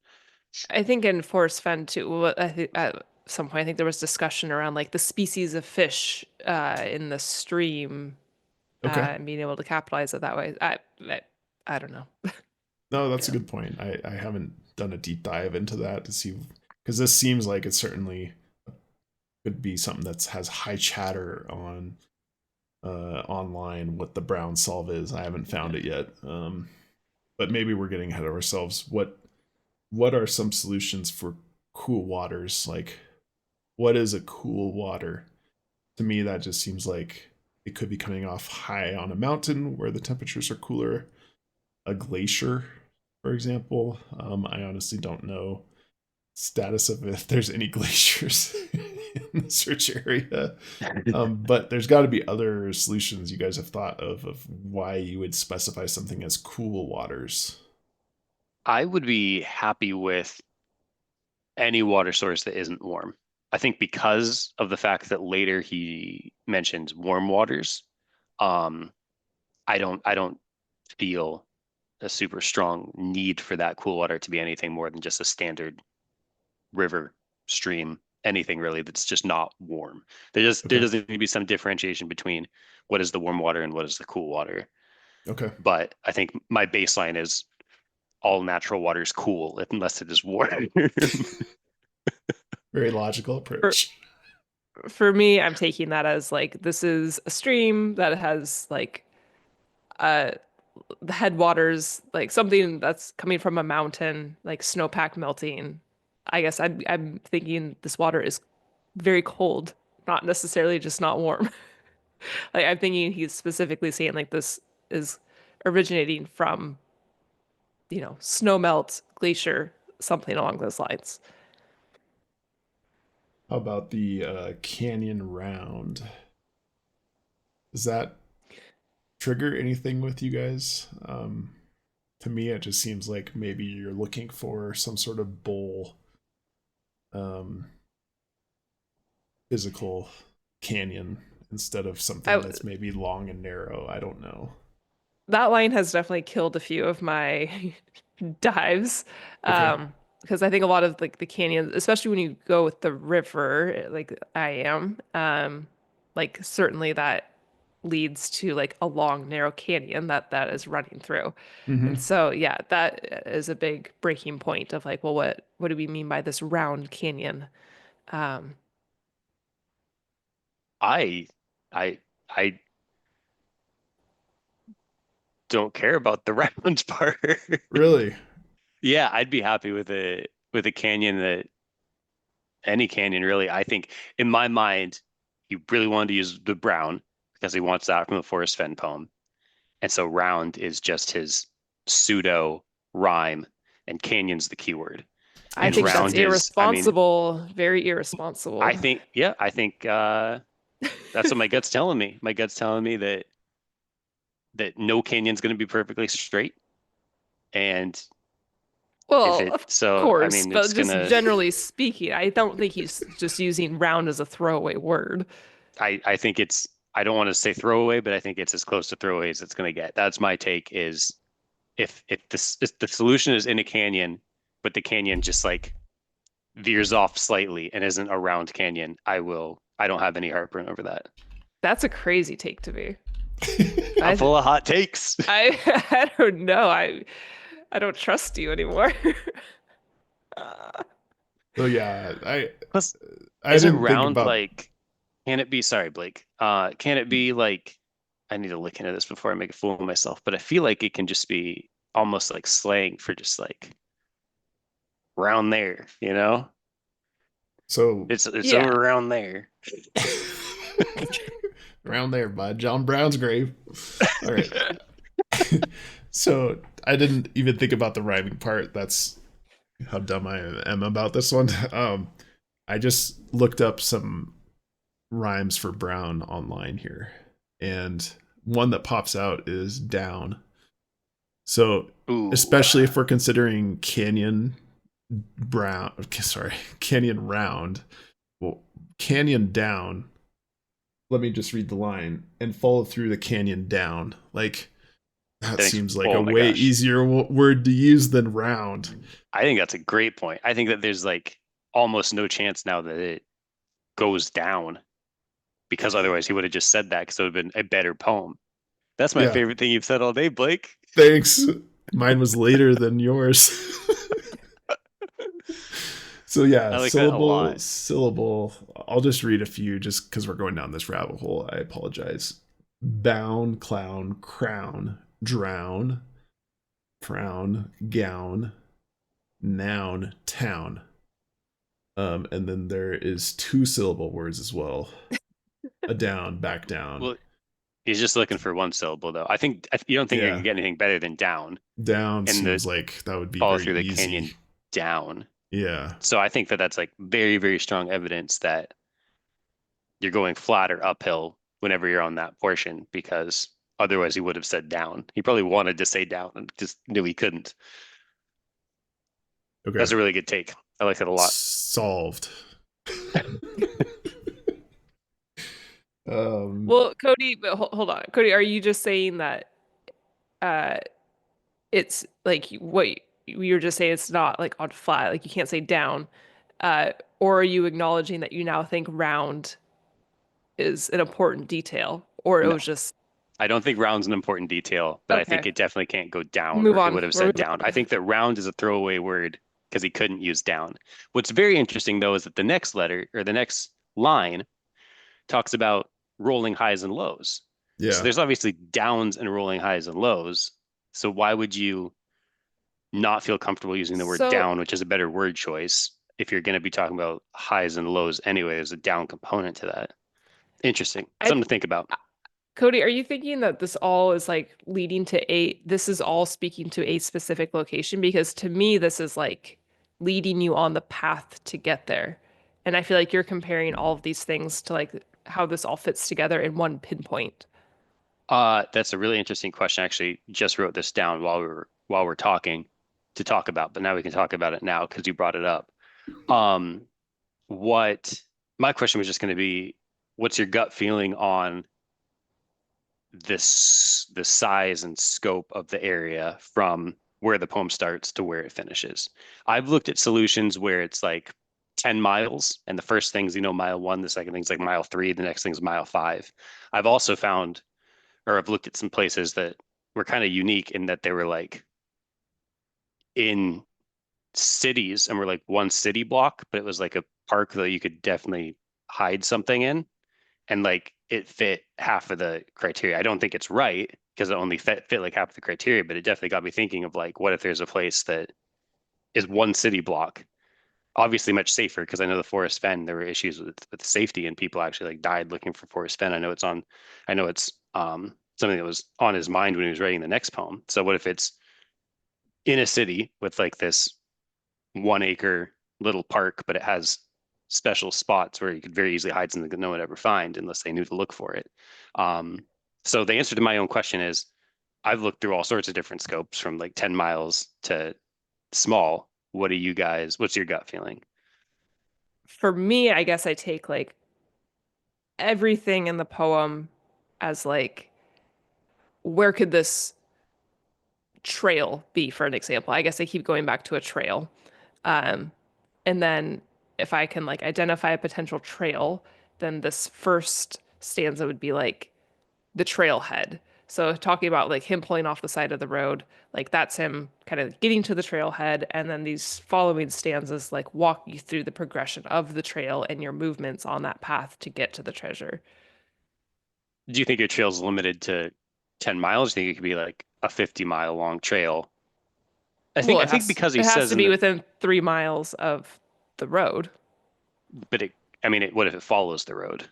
I think in Forrest Fenn too. I think at some point I think there was discussion around like the species of fish in the stream okay. and being able to capitalize it that way. I don't know. No, that's a Yeah. good point. I haven't done a deep dive into that to see, because this seems like it certainly could be something that has high chatter on online. What the Brown solve is, I haven't found Yeah. it yet. But maybe we're getting ahead of ourselves. What are some solutions for cool waters? Like, what is a cool water? To me, that just seems like it could be coming off high on a mountain where the temperatures are cooler. A glacier, for example. I honestly don't know status of if there's any glaciers in the search area. But there's got to be other solutions you guys have thought of why you would specify something as cool waters. I would be happy with any water source that isn't warm. I think because of the fact that later he mentions warm waters, um, I don't feel a super strong need for that cool water to be anything more than just a standard river, stream, anything really that's just not warm. There Okay. doesn't need to be some differentiation between what is the warm water and what is the cool water. Okay. But I think my baseline is all natural water is cool unless it is warm. Very logical For approach. for me, I'm taking that as like this is a stream that has like uh the headwaters, like something that's coming from a mountain, like snowpack melting. I guess I'm thinking this water is very cold, not necessarily just not warm. Like I'm thinking he's specifically saying like this is originating from, snow melt, glacier, something along those lines. How about the canyon round? Does that trigger anything with you guys? To me, it just seems like maybe you're looking for some sort of bowl, um, physical canyon instead of something I, that's maybe long and narrow. I don't know. that line has definitely killed a few of my dives. Okay. Because I think a lot of like the canyons, especially when you go with the river, like I am, like certainly that leads to like a long, narrow canyon that is running through. Mm-hmm. And so yeah, that is a big breaking point of like, well, what do we mean by this round canyon? Um, I I I don't care about the round part. Really? Yeah, I'd be happy with a canyon that any canyon really. I think in my mind, he really wanted to use the brown because he wants that from the Forrest Fenn poem. And so round is just his pseudo rhyme, and canyon's the keyword. I And think that's round is, I mean, irresponsible, very irresponsible. I think that's what my gut's telling me. My gut's telling me that no canyon's going to be perfectly straight. And if Well, it, of so, I course, mean, it's but just gonna, generally speaking, I don't think he's just using round as a throwaway word. I think it's, I don't want to say throwaway, but I think it's as close to throwaway as it's going to get. That's my take is if the solution is in a canyon, but the canyon just like veers off slightly and isn't a round canyon, I don't have any heartburn over that. That's a crazy take to me. I'm I full of hot takes. I I don't know. I don't trust you anymore. So yeah, Plus, I isn't didn't think round about. like, can it be, sorry, Blake, can it be like, I need to look into this before I make a fool of myself, but I feel like it can just be almost like slang for just like round there, you know? So It's Yeah. over around there. around there by John Brown's grave. All right. So I didn't even think about the rhyming part. That's how dumb I am about this one. I just looked up some rhymes for brown online here, and one that pops out is down. So Ooh, especially if we're considering canyon brown, sorry, canyon round, well, canyon down. Let me just read the line and follow through the canyon down. Like that thanks. seems like Oh a my way gosh. easier word to use than round. I think that's a great point. I think that there's like almost no chance now that it goes down because otherwise he would have just said that because it would have been a better poem. That's my Yeah, favorite thing you've said all day, Blake. thanks. Mine was later than yours. So yeah, I like that a syllable, lot. syllable. I'll just read a few just because we're going down this rabbit hole. I apologize. Bound, clown, crown, drown, frown, gown, noun, town. And then there is two syllable words as well. A down, back down. Well, he's just looking for one syllable though. You don't think you're gonna Yeah, get anything better than down down and the seems like that would be follow very through the easy. canyon down. Yeah. So I think that that's like very, very strong evidence that you're going flat or uphill whenever you're on that portion because otherwise he would have said down. He probably wanted to say down and just knew he couldn't. Okay. That's a really good take. I like it a lot. Solved. Well, Cody, but hold on. Cody, are you just saying that uh it's like what you were just saying it's not like on flat, like you can't say down, or are you acknowledging that you now think round is an important detail, or it No, was just I don't think round's an important detail, but I think okay, it definitely can't go down move or he on. would have We're said moving down. I on. think that round is a throwaway word because he couldn't use down. What's very interesting though is that the next letter or the next line talks about rolling highs and lows. So Yeah. there's obviously downs and rolling highs and lows. So why would you not feel comfortable using the word So down, which is a better word choice, if you're going to be talking about highs and lows anyway? There's a down component to that. Interesting. I Something to think about. Cody, are you thinking that this all is like leading to this is all speaking to a specific location? Because to me, this is like leading you on the path to get there. And I feel like you're comparing all of these things to like how this all fits together in one pinpoint. That's a really interesting question. I actually just wrote this down while we're talking to talk about, but now we can talk about it now because you brought it up. Um, what my question was just going to be, what's your gut feeling on the size and scope of the area from where the poem starts to where it finishes? I've looked at solutions where it's like 10 miles, and the first thing's, mile one, the second thing's like mile three, the next thing's mile five. I've also found, or I've looked at some places that were kind of unique in that they were like in cities and were like one city block, but it was like a park that you could definitely hide something in. And like it fit half of the criteria. I don't think it's right because it only fit like half of the criteria, but it definitely got me thinking of like, what if there's a place that is one city block obviously much safer because I know the Forrest Fenn, there were issues with safety and people actually like died looking for Forrest Fenn. I know it's something that was on his mind when he was writing the next poem. So what if it's in a city with like this 1 acre little park, but it has special spots where you could very easily hide something that no one would ever find unless they knew to look for it. Um, so the answer to my own question is I've looked through all sorts of different scopes from like 10 miles to small. What's your gut feeling? For me, I guess I take like everything in the poem as like, where could this trail be, for an example? I guess I keep going back to a trail. Um, and then if I can like identify a potential trail, then this first stanza would be like the trailhead. So talking about like him pulling off the side of the road, like that's him kind of getting to the trailhead, and then these following stanzas like walk you through the progression of the trail and your movements on that path to get to the treasure. Do you think your trail's limited to 10 miles? Do you think it could be like a 50-mile long trail? Well, I think because he it has says to in be the, within 3 miles of the road. but I mean, what if it follows the road?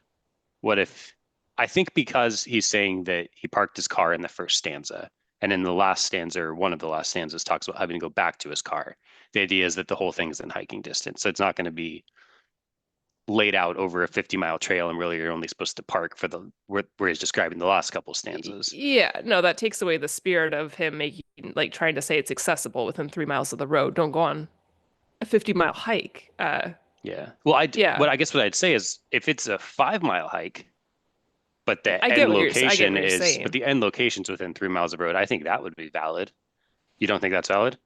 What if, I think because he's saying that he parked his car in the first stanza, and in the last stanza, or one of the last stanzas, talks about having to go back to his car. The idea is that the whole thing is in hiking distance. So it's not going to be laid out over a 50-mile trail, and really you're only supposed to park for the where he's describing the last couple stanzas. Yeah, no, that takes away the spirit of him making like trying to say it's accessible within 3 miles of the road. Don't go on a 50-mile hike. Yeah. Well, Yeah, what I'd say is if it's a 5-mile hike, but I get what I get what you're but saying. the end location's within 3 miles of road, I think that would be valid. You don't think that's valid?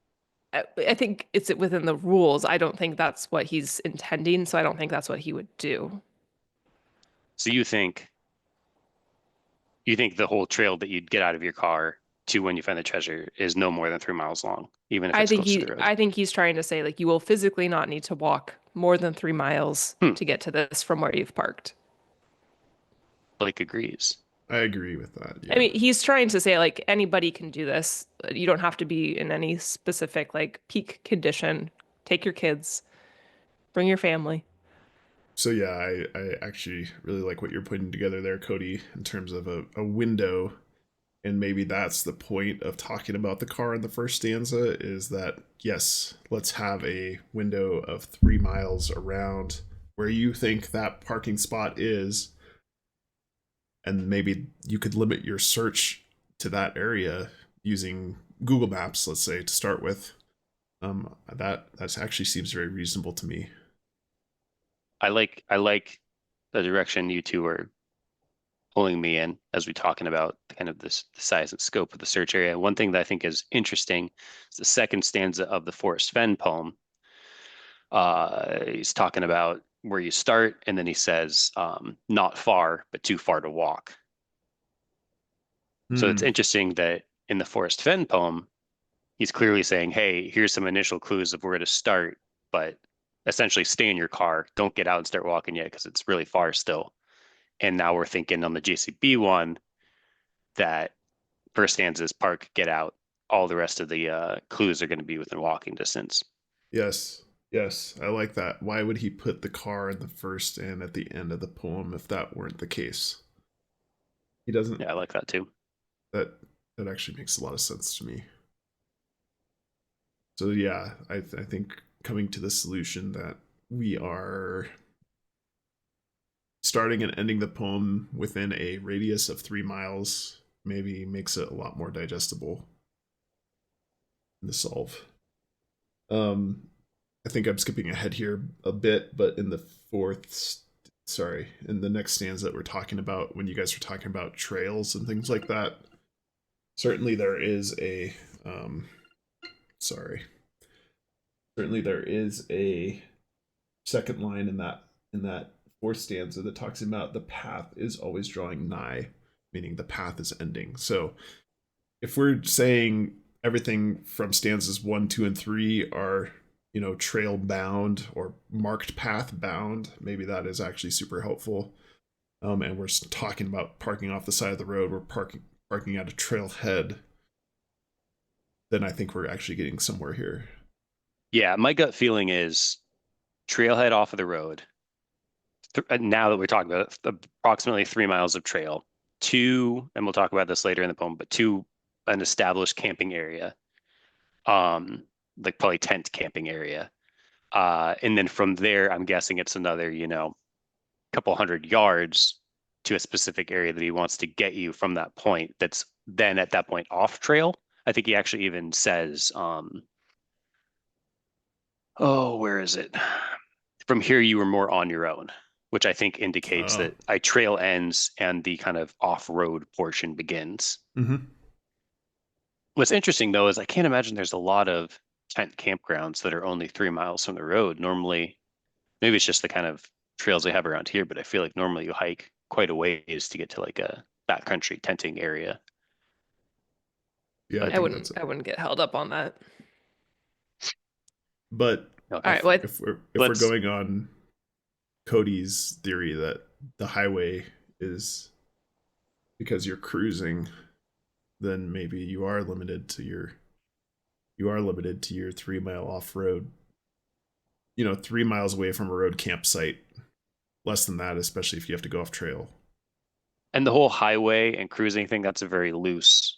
I think it's within the rules. I don't think that's what he's intending, so I don't think that's what he would do. So you think the whole trail that you'd get out of your car to when you find the treasure is no more than 3 miles long, even if it's close to the road? I think he's trying to say like you will physically not need to walk more than 3 miles Hmm. to get to this from where you've parked. Blake agrees. I agree with that. I Yeah. mean, he's trying to say like anybody can do this. You don't have to be in any specific like peak condition. Take your kids, bring your family. So yeah, I actually really like what you're putting together there, Cody, in terms of a window. And maybe that's the point of talking about the car in the first stanza is that, yes, let's have a window of 3 miles around where you think that parking spot is. And maybe you could limit your search to that area using Google Maps, let's say, to start with. That actually seems very reasonable to me. I like the direction you two are pulling me in as we're talking about kind of this the size and scope of the search area. One thing that I think is interesting is the second stanza of the Forrest Fenn poem. He's talking about where you start, and then he says, not far, but too far to walk. So it's Hmm. interesting that in the Forrest Fenn poem, he's clearly saying, hey, here's some initial clues of where to start, but essentially stay in your car. Don't get out and start walking yet because it's really far still. And now we're thinking on the JCB one that first stanza is park, get out. All the rest of the clues are going to be within walking distance. Yes. Yes. I like that. Why would he put the car in the first and at the end of the poem if that weren't the case? He doesn't. Yeah, I like that too. That that actually makes a lot of sense to me. So yeah, I think coming to the solution that we are starting and ending the poem within a radius of 3 miles maybe makes it a lot more digestible to solve. Um, I think I'm skipping ahead here a bit, but in the in the next stanza that we're talking about, when you guys were talking about trails and things like that, certainly there is a, sorry, certainly there is a second line in that fourth stanza that talks about the path is always drawing nigh, meaning the path is ending. So if we're saying everything from stanzas 1, 2, and 3 are, trail bound or marked path bound, maybe that is actually super helpful. And we're talking about parking off the side of the road, we're parking at a trailhead, then I think we're actually getting somewhere here. Yeah, my gut feeling is trailhead off of the road. Now that we're talking about it, approximately 3 miles of trail, two, and we'll talk about this later in the poem, but two, an established camping area, like probably tent camping area. And then from there, I'm guessing it's another, couple 100 yards to a specific area that he wants to get you from that point. That's then at that point off trail. I think he actually even says, where is it? From here, you were more on your own, which I think indicates Oh. that I trail ends and the kind of off-road portion begins. Mm-hmm. What's interesting though is I can't imagine there's a lot of tent campgrounds that are only 3 miles from the road. Normally, maybe it's just the kind of trails they have around here, but I feel like normally you hike quite a ways to get to like a backcountry tenting area. Yeah, I But I think wouldn't that's it. I wouldn't get held up on that. But All okay, right, what? if we're let's. going on Cody's theory that the highway is because you're cruising, then maybe you are limited to your 3 mile off road. 3 miles away from a road campsite. Less than that, especially if you have to go off trail. And the whole highway and cruising thing, that's a very loose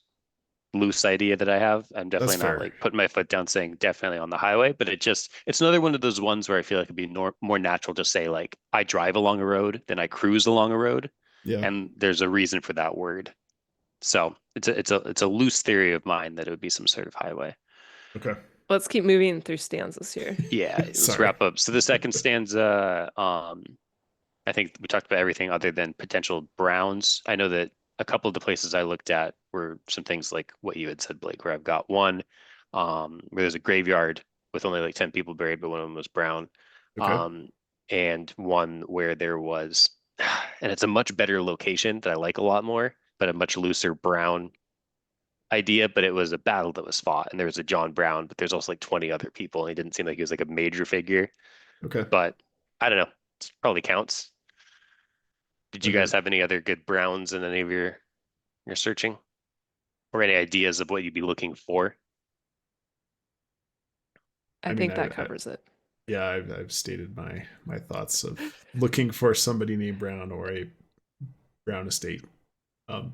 idea that I have. I'm That's definitely not fair. like putting my foot down saying definitely on the highway, but it's another one of those ones where I feel like it'd be more natural to say like I drive along a road than I cruise along a road. Yeah. And there's a reason for that word. So it's a loose theory of mine that it would be some sort of highway. Okay. Let's keep moving through stanzas here. Yeah, let's Sorry. wrap up. So the second stanza, I think we talked about everything other than potential browns. I know that a couple of the places I looked at were some things like what you had said, Blake, where I've got one where there's a graveyard with only like 10 people buried, but one of them was brown. Okay. And one where there was, and it's a much better location that I like a lot more, but a much looser brown idea, but it was a battle that was fought, and there was a John Brown, but there's also like 20 other people, and he didn't seem like he was like a major figure. Okay. But I don't know, it probably counts. Did you Okay. guys have any other good Browns in any of your searching, or any ideas of what you'd be looking for? I I mean, think that covers it. yeah, I've stated my thoughts of looking for somebody named Brown or a Brown estate. But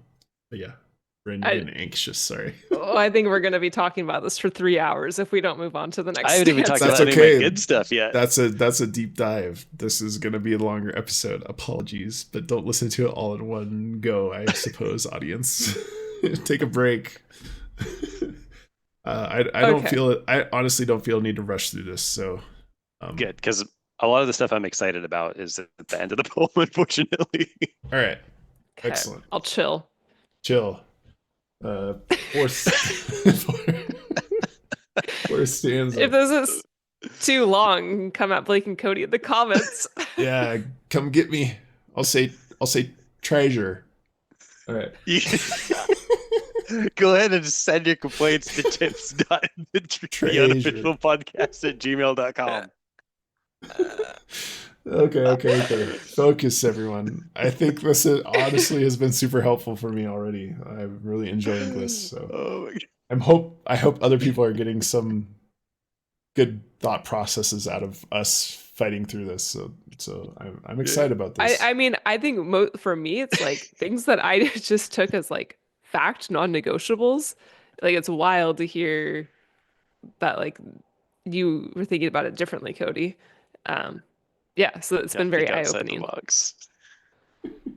yeah, Bryn, you're I getting anxious. Sorry. I think we're going to be talking about this for 3 hours if we don't move on to the I next haven't even talked stanza. That's about any of my okay. good stuff yet. That's a deep dive. This is gonna be a longer episode. Apologies, but don't listen to it all in one go. I suppose, audience, take a break. I don't Okay. feel it. I honestly don't feel a need to rush through this. So, Good, because a lot of the stuff I'm excited about is at the end of the poem, unfortunately. all right, Okay. excellent. I'll chill. Chill. Four, four stanza. If this is too long, come at Blake and Cody in the comments. Yeah, come get me. I'll say treasure. All right. Go ahead and send your complaints to tips.ttiunofficialpodcast@gmail.com. Okay. Focus, everyone. I think this honestly has been super helpful for me already. I'm really enjoying this. So Oh my God. I hope other people are getting some good thought processes out of us fighting through this. So I'm excited about this. I mean, I think for me, it's like things that I just took as like fact non-negotiables. Like it's wild to hear that like you were thinking about it differently, Cody. Yeah, so it's been very Think outside the eye-opening. box.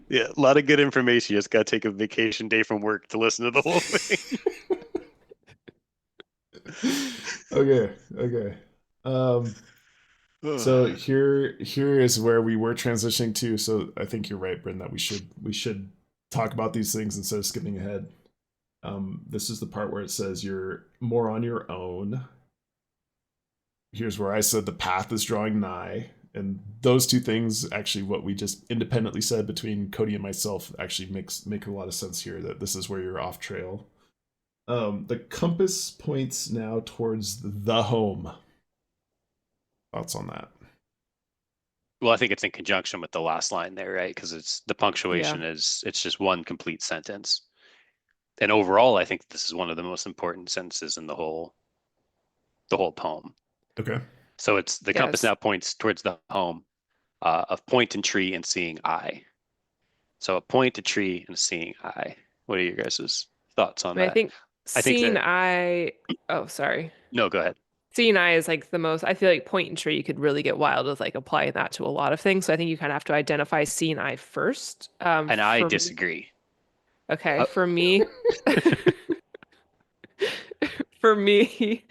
Yeah, a lot of good information. You just got to take a vacation day from work to listen to the whole thing. Okay. So here is where we were transitioning to. So I think you're right, Bryn, that we should talk about these things instead of skipping ahead. This is the part where it says you're more on your own. Here's where I said the path is drawing nigh. And those two things, actually, what we just independently said between Cody and myself, actually make a lot of sense here. That this is where you're off trail. The compass points now towards the home. Thoughts on that? Well, I think it's in conjunction with the last line there, right? Because it's the punctuation it's just one complete sentence. And overall, I think this is one of the most important sentences in the whole poem. Okay. So it's the compass Yes. now points towards the home of point and tree and seeing eye. So a point, a tree, and a seeing eye. What are your guys' thoughts on I mean, I that? think I think seeing that, eye. Oh, sorry. no, go ahead. Seeing eye is like the most. I feel like point and tree you could really get wild with like applying that to a lot of things. So I think you kind of have to identify seeing eye first. And I For me, disagree. okay, Uh, for me, for me,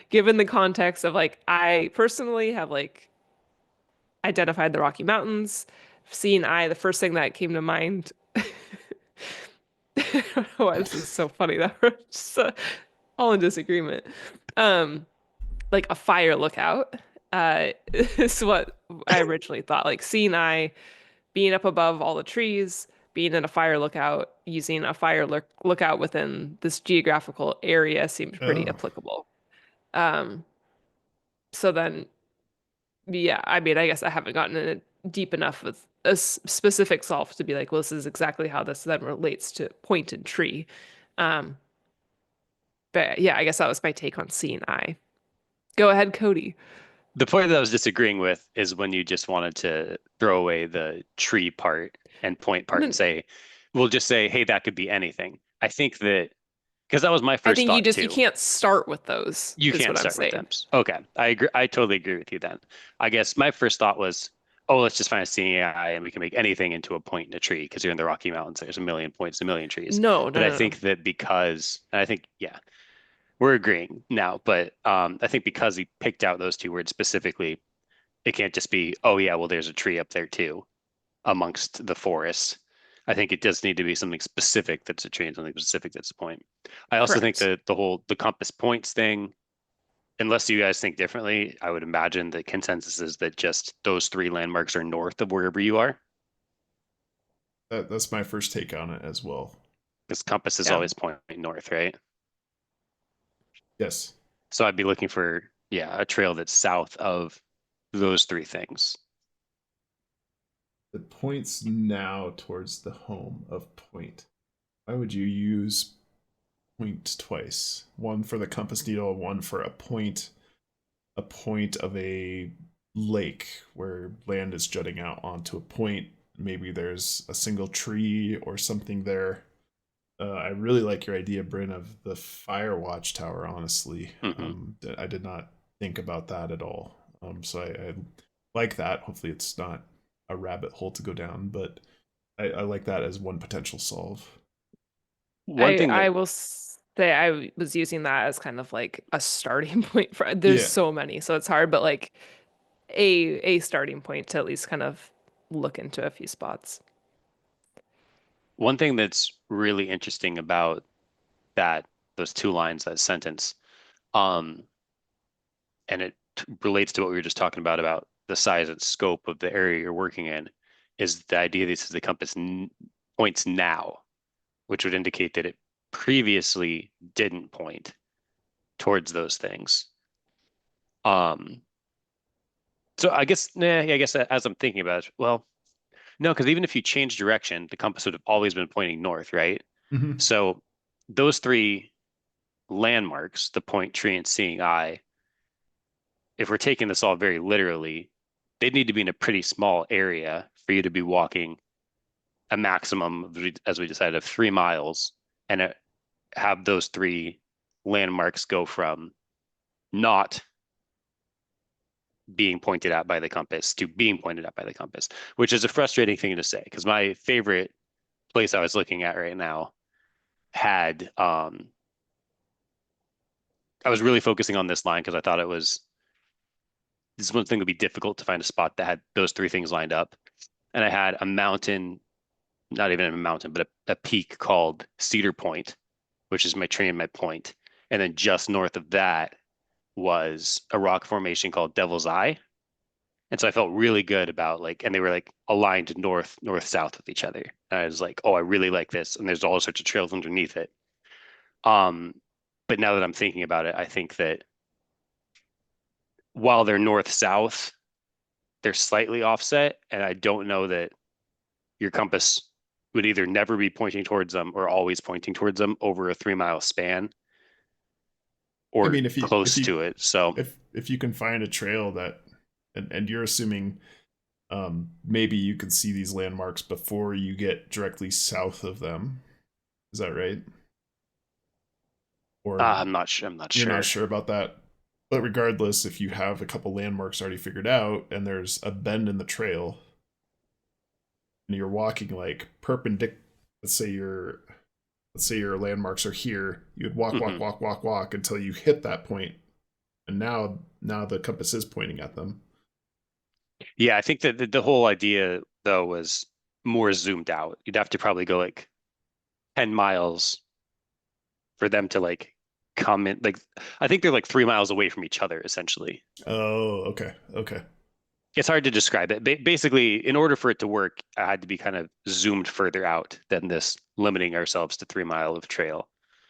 given the context of like I personally have like identified the Rocky Mountains, seeing eye, the first thing that came to mind. I don't know why this is so funny that we're just all in disagreement. Um, like a fire lookout, is what I originally thought. Like seeing eye, being up above all the trees, being in a fire lookout, using a lookout within this geographical area seemed pretty Oh, applicable. Um, so then, yeah, I mean, I guess I haven't gotten in it deep enough with a specific solve to be like, well, this is exactly how this then relates to point and tree. Um, but yeah, I guess that was my take on seeing eye. Go ahead, Cody. the point that I was disagreeing with is when you just wanted to throw away the tree part and point part and No, say, we'll just say, hey, that could be anything. I think that because that was my I first think thought you too. can't start with those, You is can't what I'm start with saying. them. Okay, I agree. I totally agree with you then. I guess my first thought was, oh, let's just find a seeing eye and we can make anything into a point in a tree because you're in the Rocky Mountains. There's a million points, a million trees. No, But no, I no, no. think that because, and I think, yeah, we're agreeing now. But I think because he picked out those two words specifically, it can't just be, oh yeah, well, there's a tree up there too amongst the forest. I think it does need to be something specific that's a tree and something specific that's a point. I also think Correct. that the compass points thing, unless you guys think differently, I would imagine the consensus is that just those three landmarks are north of wherever you are. that's my first take on it as well. This compass is Yeah. always pointing north, right? Yes. So I'd be looking for, yeah, a trail that's south of those three things. It points now towards the home of point. Why would you use point twice? One for the compass needle, one for a point of a lake where land is jutting out onto a point. Maybe there's a single tree or something there. I really like your idea, Bryn, of the fire watchtower. Honestly, Hmm. I did not think about that at all. So I like that. Hopefully, it's not a rabbit hole to go down, but I like that as one potential solve. One thing I that will say I was using that as kind of like a starting point for there's Yeah, so many, so it's hard, but like a starting point to at least kind of look into a few spots. one thing that's really interesting about that those two lines, that sentence, um, and it relates to what we were just talking about the size and scope of the area you're working in, is the idea that this is the compass points now, which would indicate that it previously didn't point towards those things. Um, so I guess, nah, yeah, I guess as I'm thinking about it, well, no, because even if you change direction, the compass would have always been pointing north, right? hmm So those three landmarks, the point, tree, and seeing eye, if we're taking this all very literally, they'd need to be in a pretty small area for you to be walking a maximum, as we decided, of 3 miles and have those three landmarks go from not being pointed at by the compass to being pointed at by the compass, which is a frustrating thing to say because my favorite place I was looking at right now had I was really focusing on this line because I thought this one thing would be difficult to find a spot that had those three things lined up. And I had a mountain, not even a mountain, but a peak called Cedar Point, which is my tree and my point. And then just north of that was a rock formation called Devil's Eye. And so I felt really good about like, and they were like aligned north, south with each other. And I was like, oh, I really like this. And there's all sorts of trails underneath it. Um, but now that I'm thinking about it, I think that while they're north-south, they're slightly offset. And I don't know that your compass would either never be pointing towards them or always pointing towards them over a 3 mile span. I or mean, if you if close you to it. So if you can find a trail that, and you're assuming maybe you can see these landmarks before you get directly south of them. Is that right? Or I'm not sure. I'm not you're not sure. sure about that? But regardless, if you have a couple landmarks already figured out and there's a bend in the trail and you're walking like perpendicular, let's say your landmarks are here, you would walk, walk, Hmm. walk, walk, walk until you hit that point, and now the compass is pointing at them. Yeah, I think that the whole idea though was more zoomed out. You'd have to probably go like 10 miles for them to like come in. Like I think they're like 3 miles away from each other essentially. Oh, okay, okay, It's hard to describe it. Basically, in order for it to work, I had to be kind of zoomed further out than this, limiting ourselves to 3 mile of trail.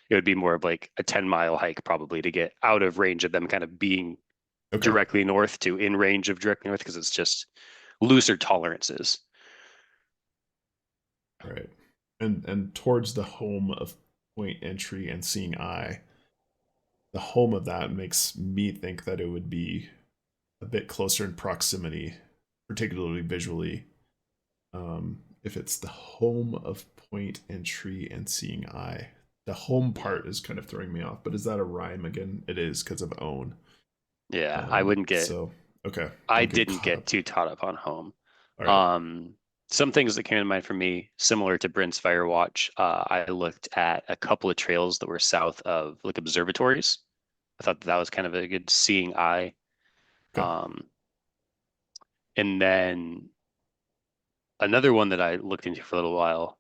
It would be more of like a 10-mile hike probably to get out of range of them kind of being okay. directly north to in range of directly north because it's just looser tolerances. All right. And towards the home of point entry and seeing eye, the home of that makes me think that it would be a bit closer in proximity, particularly visually. If it's the home of point entry and seeing eye, the home part is kind of throwing me off. But is that a rhyme again? It is because of own. Yeah, I wouldn't get So okay, I don't get didn't caught get up. too caught up on home. All right. Um, some things that came to mind for me, similar to Brent's Firewatch, I looked at a couple of trails that were south of like observatories. I thought that was kind of a good seeing eye. Okay. Um, and then another one that I looked into for a little while,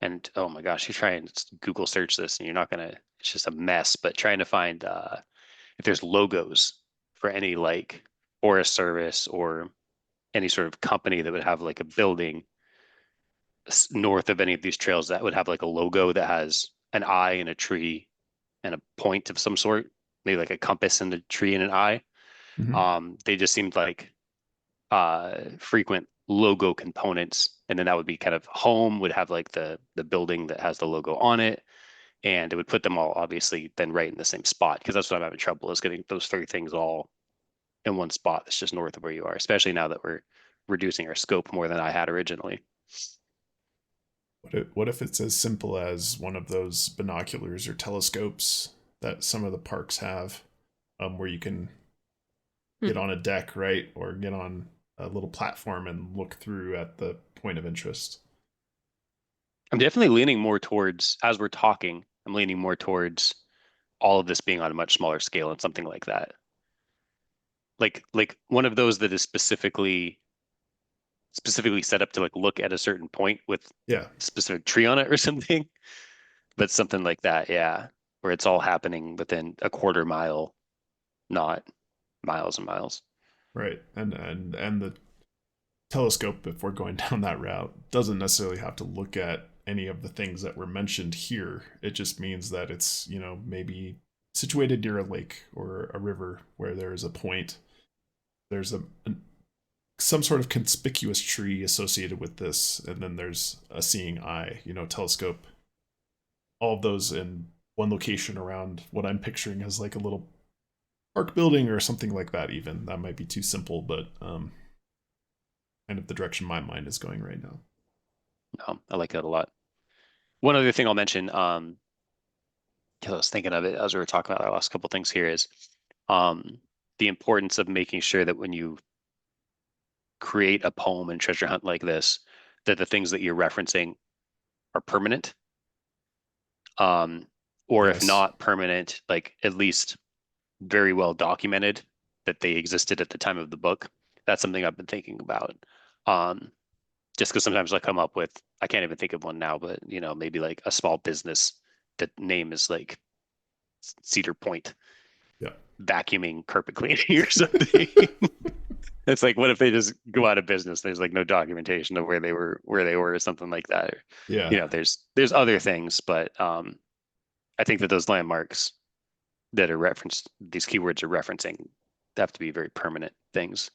and oh my gosh, you try and Google search this, and you're not gonna. It's just a mess. But trying to find if there's logos for any like Forest Service or any sort of company that would have like a building north of any of these trails that would have like a logo that has an eye and a tree and a point of some sort, maybe like a compass and a tree and an eye. Mm-hmm. They just seemed like frequent logo components, and then that would be kind of home would have like the building that has the logo on it, and it would put them all obviously then right in the same spot because that's what I'm having trouble is getting those three things all in one spot that's just north of where you are, especially now that we're reducing our scope more than I had originally. What if it's as simple as one of those binoculars or telescopes that some of the parks have, where you can get Hmm. on a deck, right, or get on a little platform and look through at the point of interest. I'm definitely leaning more towards, as we're talking, I'm leaning more towards all of this being on a much smaller scale and something like that. Like one of those that is specifically set up to like look at a certain point with Yeah, a specific tree on it or something. But something like that, yeah, where it's all happening within a quarter mile, not miles and miles. right. And the telescope, if we're going down that route, doesn't necessarily have to look at any of the things that were mentioned here. It just means that it's, maybe situated near a lake or a river where there's a point. There's some sort of conspicuous tree associated with this, and then there's a seeing eye, telescope. All of those in one location around what I'm picturing as like a little park building or something like that. Even that might be too simple, but kind of the direction my mind is going right now. No, I like that a lot. One other thing I'll mention, 'cause I was thinking of it as we were talking about our last couple things here is um, the importance of making sure that when you create a poem and treasure hunt like this, that the things that you're referencing are permanent. Um, or if Yes. not permanent, like at least very well documented that they existed at the time of the book. That's something I've been thinking about. Um, just because sometimes I come up with, I can't even think of one now, but maybe like a small business that name is like Cedar Point Yeah. vacuuming carpet cleaning or something. It's like, what if they just go out of business? There's like no documentation of where they were or something like that. Or, Yeah. there's other things, but I think that those landmarks that are referenced, these keywords are referencing, have to be very permanent things.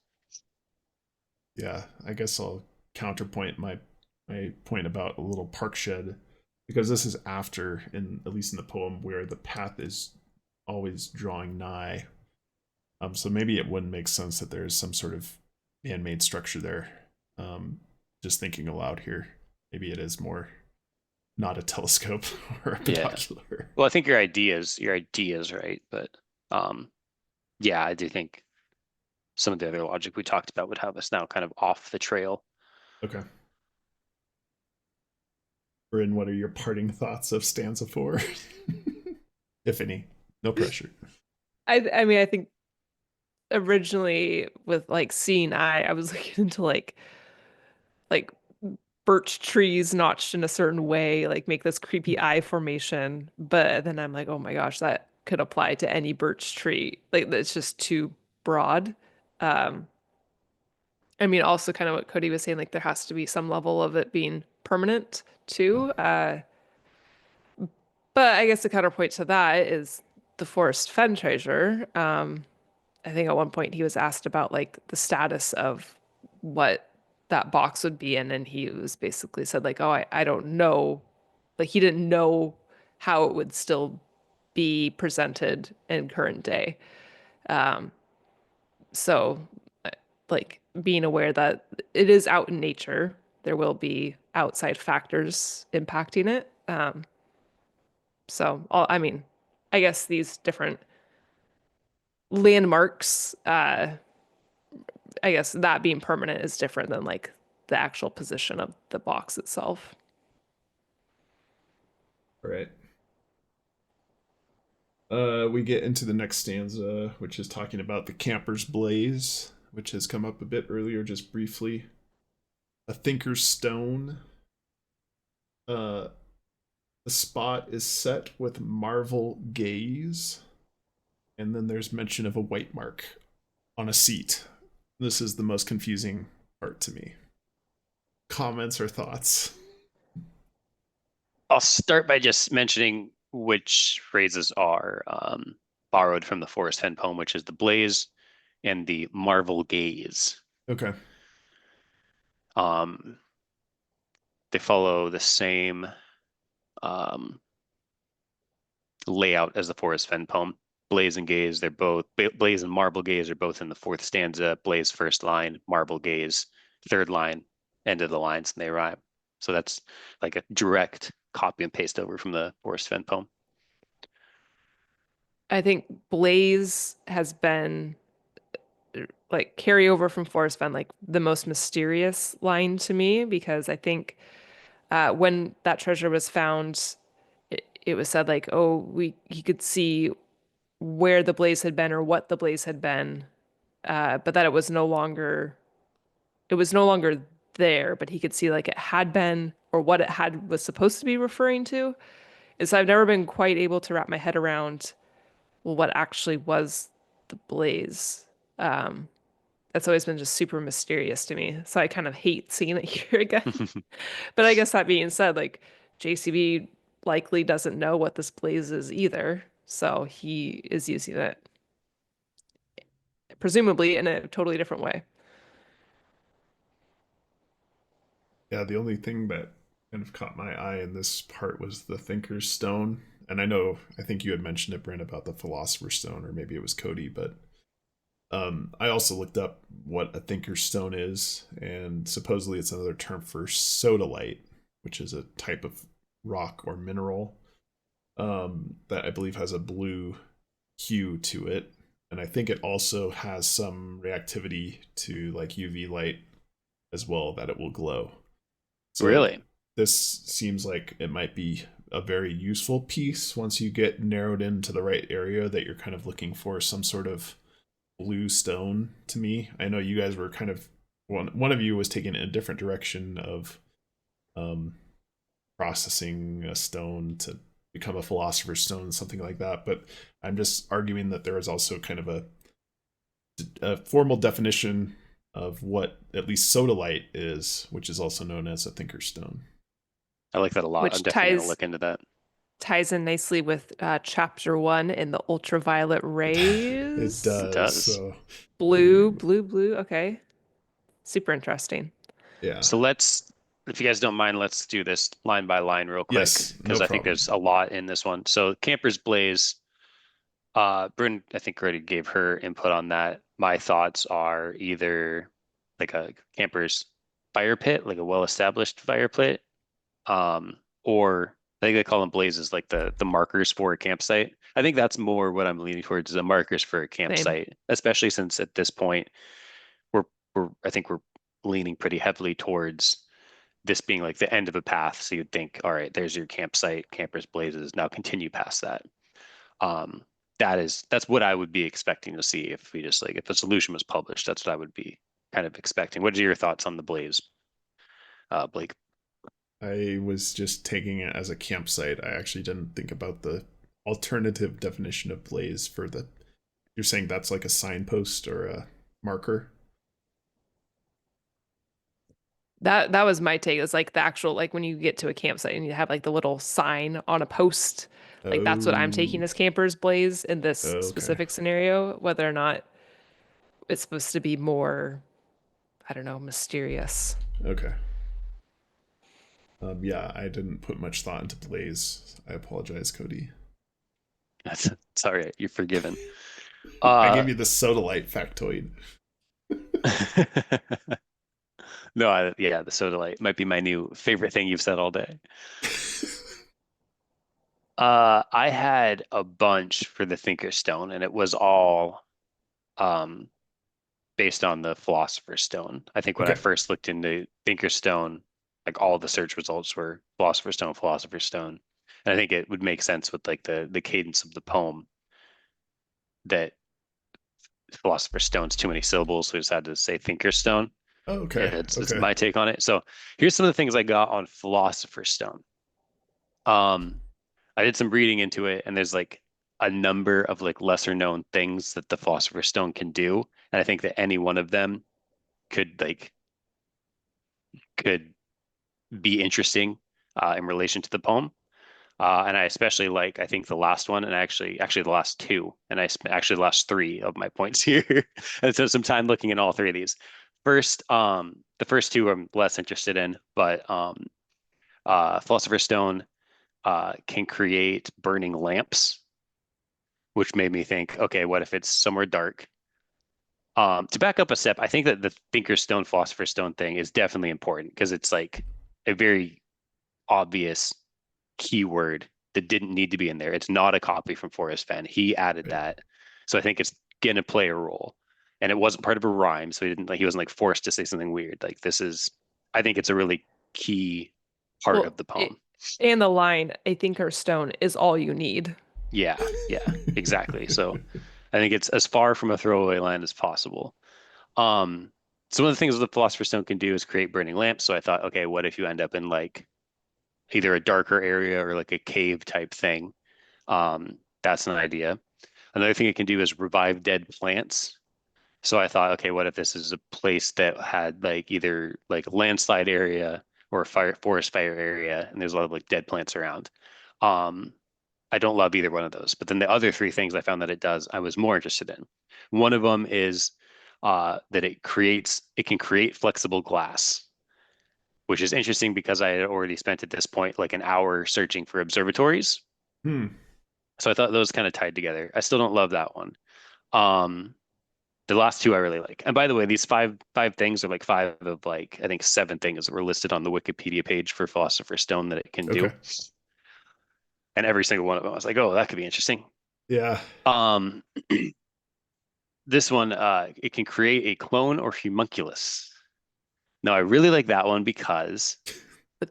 Yeah. I guess I'll counterpoint my point about a little park shed, because this is after, in at least in the poem, where the path is always drawing nigh. So maybe it wouldn't make sense that there's some sort of man-made structure there. Just thinking aloud here, maybe it is more not a telescope or a Yeah. binocular. Well, I think your idea is right, but yeah, I do think some of the other logic we talked about would have us now kind of off the trail. Okay. Bryn, what are your parting thoughts of stanza 4? If any. No pressure. I mean, I think originally with like seeing eye, I was looking into like birch trees notched in a certain way, like make this creepy eye formation. But then I'm like, oh my gosh, that could apply to any birch tree. Like that's just too broad. Um, I mean, also kind of what Cody was saying, like there has to be some level of it being permanent too. But I guess the counterpoint to that is the Forrest Fenn treasure. I think at one point he was asked about like the status of what that box would be in, and he was basically said like, "Oh, I don't know." Like he didn't know how it would still be presented in current day. So, like being aware that it is out in nature, there will be outside factors impacting it. I mean, I guess these different landmarks, I guess that being permanent is different than like the actual position of the box itself. All right. We get into the next stanza, which is talking about the camper's blaze, which has come up a bit earlier, just briefly. A thinker's stone. The spot is set with marvel gaze. And then there's mention of a white mark on a seat. This is the most confusing part to me. Comments or thoughts? I'll start by just mentioning which phrases are borrowed from the Forrest Fenn poem, which is the blaze and the marvel gaze. Okay. They follow the same um, layout as the Forrest Fenn poem. Blaze and gaze, they're both blaze and marble gaze are both in the fourth stanza. Blaze first line, marble gaze third line, end of the lines, and they rhyme. So that's like a direct copy and paste over from the Forrest Fenn poem. I think Blaze has been like carryover from Forrest Fenn, like the most mysterious line to me because I think when that treasure was found, it was said like, oh, he could see where the blaze had been or what the blaze had been, but that it was no longer there, but he could see like it had been or what it had was supposed to be referring to. And so I've never been quite able to wrap my head around, well, what actually was the blaze. That's always been just super mysterious to me. So I kind of hate seeing it here again. But I guess that being said, like JCB likely doesn't know what this blaze is either. So he is using it presumably in a totally different way. Yeah, the only thing that kind of caught my eye in this part was the thinker's stone. And I think you had mentioned it, Brent, about the philosopher's stone, or maybe it was Cody, but I also looked up what a thinker's stone is, and supposedly it's another term for sodalite, which is a type of rock or mineral that I believe has a blue hue to it. And I think it also has some reactivity to like UV light as well, that it will glow. So Really? this seems like it might be a very useful piece once you get narrowed into the right area that you're kind of looking for some sort of blue stone to me. I know you guys were kind of one of you was taking a different direction of processing a stone to become a philosopher's stone, something like that. But I'm just arguing that there is also kind of a formal definition of what at least sodalite is, which is also known as a thinker's stone. I like that a lot. Which I'm definitely gonna look into that. ties in nicely with chapter 1 in the ultraviolet rays. It does. It does. So Blue. Okay. Super interesting. yeah. So if you guys don't mind, let's do this line by line real quick Yes, because no I think problem. there's a lot in this one. So Camper's Blaze, Bryn, I think already gave her input on that. My thoughts are either like a camper's fire pit, like a well-established fire pit, or I think they call them blazes, like the markers for a campsite. I think that's more what I'm leaning towards, is the markers for a Same. campsite, especially since at this point we're I think we're leaning pretty heavily towards this being like the end of a path. So you'd think, all right, there's your campsite, campers blazes. Now continue past that. Um, that's what I would be expecting to see if we just like if a solution was published. That's what I would be kind of expecting. What are your thoughts on the blaze, Blake? I was just taking it as a campsite. I actually didn't think about the alternative definition of blaze for the. You're saying that's like a signpost or a marker? That was my take. It's like the actual, like when you get to a campsite and you have like the little sign on a post. Like that's what I'm taking Oh, as campers blaze in this okay, specific scenario, whether or not it's supposed to be more, I don't know, mysterious. okay. Yeah, I didn't put much thought into blaze. I apologize, Cody. That's sorry, you're forgiven. I Uh, gave you the soda light factoid. no, yeah, the soda light might be my new favorite thing you've said all day. I had a bunch for the Thinker's Stone, and it was all um based on the Philosopher's Stone. I think when I Okay. first looked into Thinker's Stone, like all the search results were Philosopher's Stone. And I think it would make sense with like the cadence of the poem that Philosopher's Stone's too many syllables, so we just had to say Thinker's Stone. Oh, okay. It's Okay. my take on it. So here's some of the things I got on Philosopher's Stone. Um, I did some reading into it, and there's like a number of like lesser known things that the Philosopher's Stone can do, and I think that any one of them could like could be interesting in relation to the poem. And I especially like, I think the last one, and actually the last two, and actually the last three of my points here. And so some time looking at all three of these. First, the first two I'm less interested in, but Philosopher's Stone can create burning lamps, which made me think, okay, what if it's somewhere dark? To back up a step, I think that the Thinker's Stone, Philosopher's Stone thing is definitely important because it's like a very obvious keyword that didn't need to be in there. It's not a copy from Forrest Fenn. He added Right. that. So I think it's gonna play a role. And it wasn't part of a rhyme, so he wasn't like forced to say something weird. Like this is I think it's a really key part of Well, the poem. and the line, I think her stone is all you need. Yeah, yeah, exactly. So I think it's as far from a throwaway line as possible. Um, so one of the things the Philosopher's Stone can do is create burning lamps. So I thought, okay, what if you end up in like either a darker area or like a cave type thing? That's an idea. Another thing it can do is revive dead plants. So I thought, okay, what if this is a place that had like either like a landslide area or a forest fire area, and there's a lot of like dead plants around. Um, I don't love either one of those. But then the other three things I found that it does, I was more interested in. One of them is that it can create flexible glass, which is interesting because I had already spent at this point like an hour searching for observatories. Hmm. So I thought those kind of tied together. I still don't love that one. Um, the last two I really like. And by the way, these five things are like five of like I think seven things that were listed on the Wikipedia page for Philosopher's Stone that it can Okay. do. And every single one of them, I was like, oh, that could be interesting. Yeah. Um, this one, it can create a clone or homunculus. Now, I really like that one The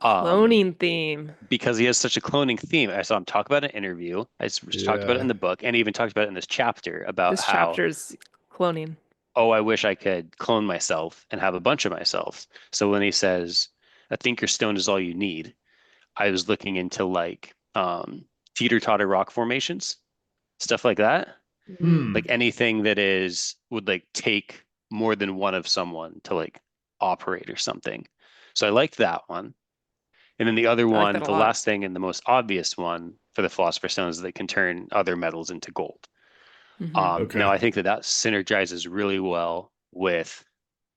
um, cloning theme. because he has such a cloning theme. I saw him talk about it in an interview. I just talked about it Yeah. in the book, and he even talked about it in this chapter about This how, chapter's cloning. oh, I wish I could clone myself and have a bunch of myself. So when he says, a thinker's stone is all you need, I was looking into like teeter-totter rock formations, stuff like that. Mm. Like Hmm. anything that is would like take more than one of someone to like operate or something. So I liked that one. And then the other I like one, that a the lot. last thing and the most obvious one for the Philosopher's Stone is that they can turn other metals into gold. Hmm. Now Okay. I think that that synergizes really well with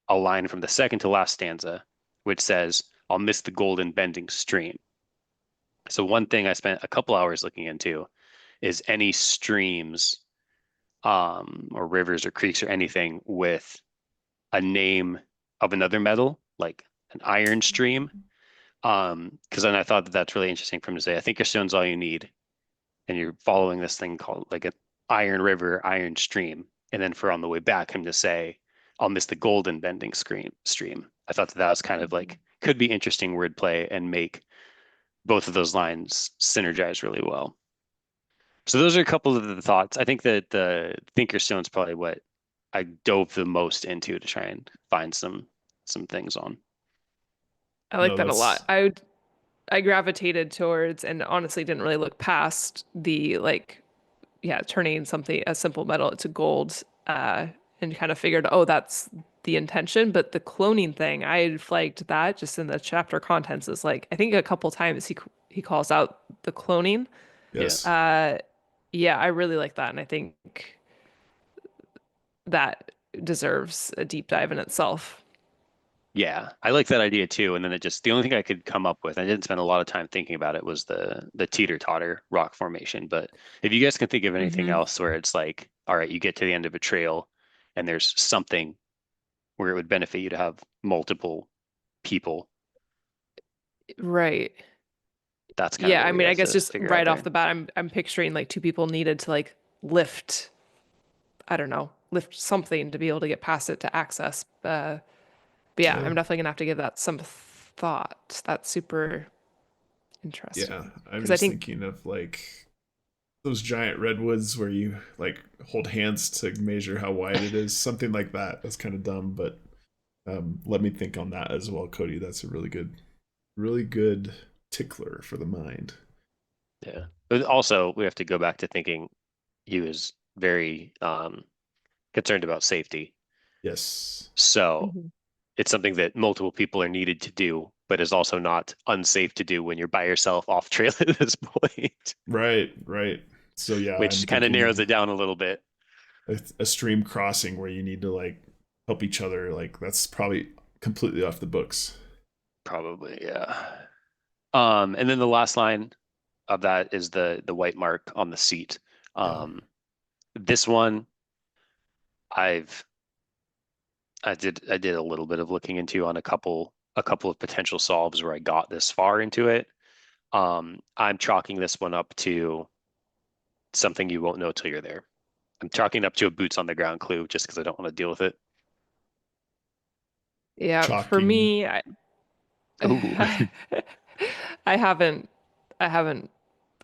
a line from the second to last stanza, which says, "I'll miss the golden bending stream." So one thing I spent a couple hours looking into is any streams or rivers or creeks or anything with a name of another metal, like an iron stream. Because then I thought that that's really interesting for him to say, I think your stone's all you need. And you're following this thing called like an iron river, iron stream. And then for on the way back, him to say, I'll miss the golden bending stream. I thought that was kind of like, could be interesting wordplay and make both of those lines synergize really well. So those are a couple of the thoughts. I think that the Thinker Stone is probably what I dove the most into to try and find some things on. I like No, that a lot. that's I gravitated towards and honestly didn't really look past the like, yeah, turning something a simple metal into gold, and kind of figured, oh, that's the intention. But the cloning thing, I had flagged that just in the chapter contents is like, I think a couple times he calls out the cloning. Yeah. yes. Yeah, I really like that, and I think that deserves a deep dive in itself. Yeah, I like that idea too. And then the only thing I could come up with, I didn't spend a lot of time thinking about it, was the teeter-totter rock formation. But if you guys can think of anything Hmm. else where it's like, all right, you get to the end of a trail and there's something where it would benefit you to have multiple people, Right. that's kind of Yeah, what I we mean, I have guess to just figure out right off there. the bat, I'm picturing like two people needed to like lift, I don't know, lift something to be able to get past it to access. But yeah, Yeah. I'm definitely gonna have to give that some thought. That's super Yeah. interesting I'm because I just think thinking of like those giant redwoods where you like hold hands to measure how wide it is. Something like that. That's kind of dumb, but let me think on that as well, Cody. That's a really good tickler for the mind. Yeah. But also, we have to go back to thinking he was very concerned about safety. Yes. So Mhm. it's something that multiple people are needed to do, but is also not unsafe to do when you're by yourself off trail at this point, Right, right. So yeah, I'm which kind of thinking narrows of it down a little bit. a stream crossing where you need to like help each other. Like that's probably completely off the books. Probably, yeah. And then the last line of that is the white mark on the seat. Yeah. Um, this one I've I did a little bit of looking into on a couple of potential solves where I got this far into it. I'm chalking this one up to something you won't know till you're there. I'm chalking it up to a boots on the ground clue just because I don't want to deal with it. Yeah, for Chalking. me, I Ooh. I haven't I haven't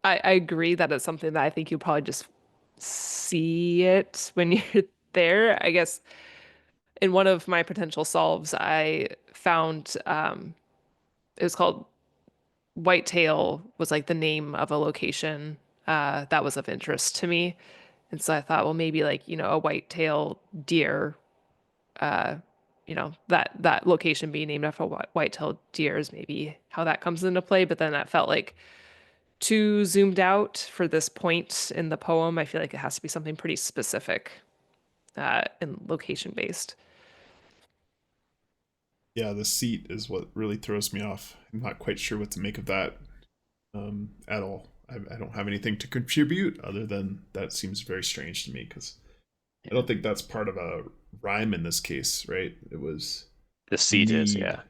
I agree that it's something that I think you probably just see it when you're there. I guess in one of my potential solves, I found it was called Whitetail was like the name of a location that was of interest to me. And so I thought, well, maybe like, a whitetail deer, uh, that location being named after whitetail deer is maybe how that comes into play. But then that felt like too zoomed out for this point in the poem. I feel like it has to be something pretty specific and location based. Yeah, the seat is what really throws me off. I'm not quite sure what to make of that at all. I don't have anything to contribute other than that seems very strange to me because I don't think that's part of a rhyme in this case, right? It was The seat is, need, yeah.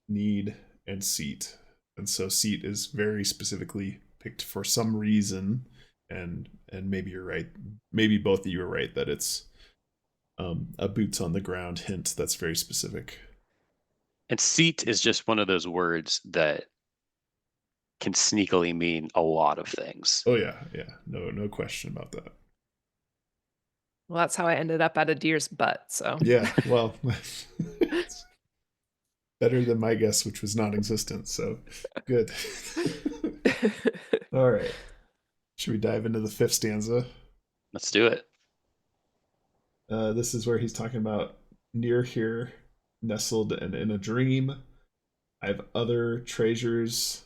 need, and seat. And so seat is very specifically picked for some reason. And maybe you're right. Maybe both of you are right that it's a boots on the ground hint that's very specific. And seat is just one of those words that can sneakily mean a lot of things. Oh yeah, yeah. No question about that. Well, that's how I ended up at a deer's butt. So, Yeah, well, it's better than my guess, which was non-existent. So good. All right. Should we dive into the fifth stanza? Let's do it. This is where he's talking about near here, nestled and in a dream. I have other treasures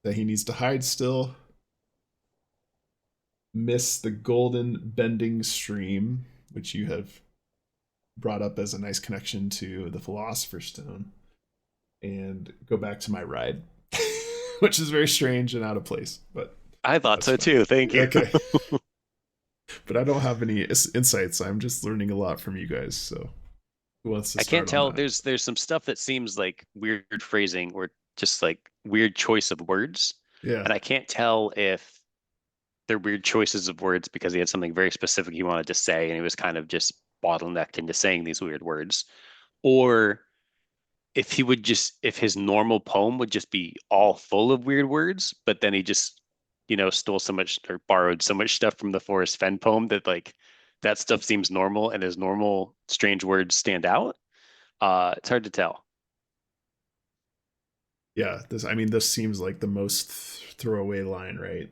that he needs to hide still. Miss the golden bending stream, which you have brought up as a nice connection to the Philosopher's Stone, and go back to my ride, which is very strange and out of place, but I thought that's so fine. too. Thank you. Okay. but I don't have any insights. I'm just learning a lot from you guys. So who wants to I can't start on tell. that? There's some stuff that seems like weird phrasing or just like weird choice of words, Yeah. and I can't tell if they're weird choices of words because he had something very specific he wanted to say, and he was kind of just bottlenecked into saying these weird words, or if he would just if his normal poem would just be all full of weird words, but then he just stole so much or borrowed so much stuff from the Forrest Fenn poem that like that stuff seems normal and his normal strange words stand out. It's hard to tell. Yeah. This seems like the most throwaway line, right?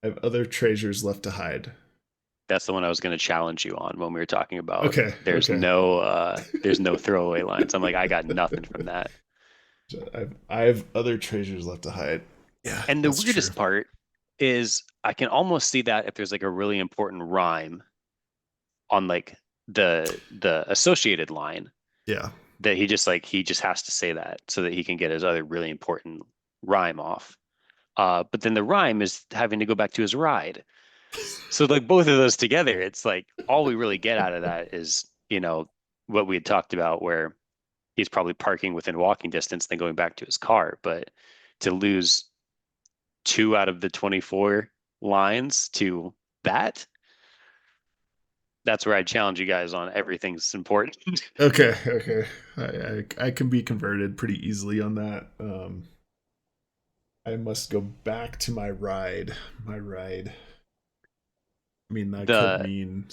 I have other treasures left to hide. That's the one I was going to challenge you on when we were talking about Okay. Okay. there's no throwaway lines. I'm like, I got nothing from that. I have other treasures left to hide. Yeah, And the that's true. weirdest part is I can almost see that if there's like a really important rhyme on like the associated line Yeah. that he just has to say that so that he can get his other really important rhyme off. But then the rhyme is having to go back to his ride. So like both of those together, it's like all we really get out of that is, what we had talked about where he's probably parking within walking distance, then going back to his car. But to lose two out of the 24 lines to that, that's where I challenge you guys on everything's important. Okay. Okay. I can be converted pretty easily on that. I must go back to my ride. My ride. That could The mean.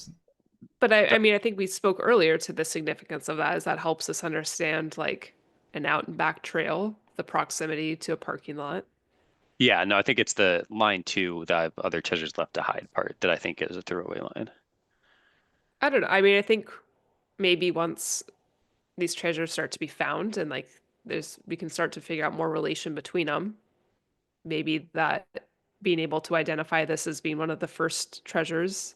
But I mean, I think we spoke earlier to the significance of that, as that helps us understand like an out and back trail, the proximity to a parking lot. Yeah, no, I think it's the line two, the other treasures left to hide part that I think is a throwaway line. I don't know. I mean, I think maybe once these treasures start to be found and like we can start to figure out more relation between them, maybe that being able to identify this as being one of the first treasures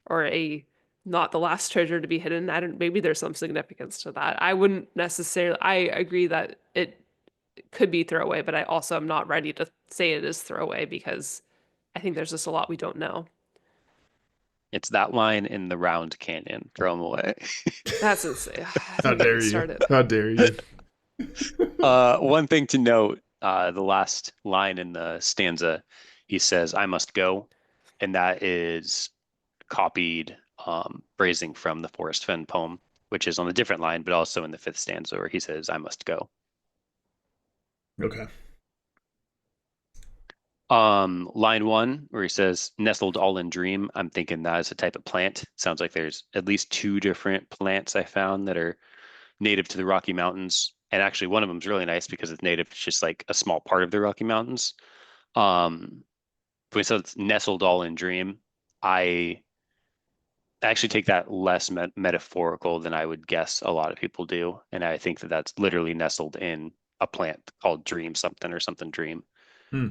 or a not the last treasure to be hidden. I don't maybe there's some significance to that. I wouldn't necessarily I agree that it could be throwaway, but I also am not ready to say it is throwaway because I think there's just a lot we don't know. It's that line in the round canyon. Throw them away. That's insane. How Don't get me dare you? started. How dare you? One thing to note, the last line in the stanza, he says, I must go. And that is copied phrasing from the Forrest Fenn poem, which is on a different line, but also in the fifth stanza where he says, I must go. Okay. Line one, where he says, nestled all in dream. I'm thinking that is a type of plant. Sounds like there's at least two different plants I found that are native to the Rocky Mountains. And actually, one of them is really nice because it's native to just like a small part of the Rocky Mountains. Um, when it says nestled all in dream, I actually take that less metaphorical than I would guess a lot of people do. And I think that that's literally nestled in a plant called dream something or something dream. Hmm.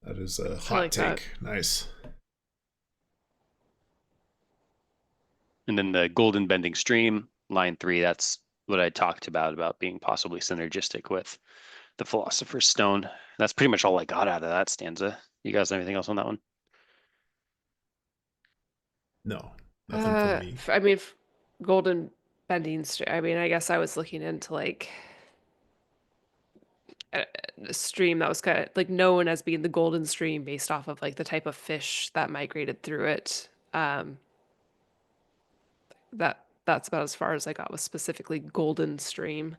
That is a I hot like that. take. Nice. And then the golden bending stream, line three, that's what I talked about being possibly synergistic with the Philosopher's Stone. That's pretty much all I got out of that stanza. You guys have anything else on that one? No, nothing from me. I mean, golden bending. I mean, I guess I was looking into like a stream that was kind of like known as being the golden stream based off of like the type of fish that migrated through it. That's about as far as I got with specifically golden stream.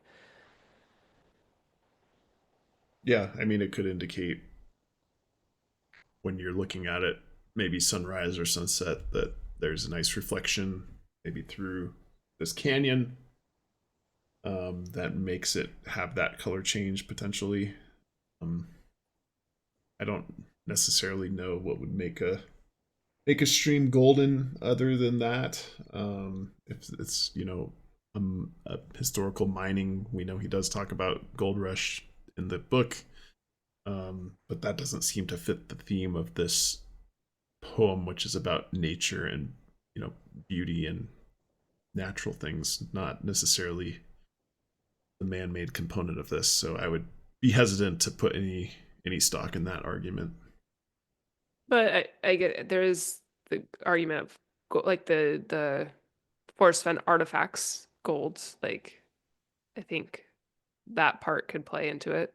Yeah, it could indicate when you're looking at it, maybe sunrise or sunset, that there's a nice reflection, maybe through this canyon, that makes it have that color change potentially. Um, I don't necessarily know what would make a stream golden other than that. If it's a historical mining, we know he does talk about gold rush in the book, but that doesn't seem to fit the theme of this poem, which is about nature and beauty and natural things, not necessarily the man-made component of this. So I would be hesitant to put any stock in that argument. But I get it. There is the argument of like the Forrest Fenn artifacts, golds. Like I think that part could play into it.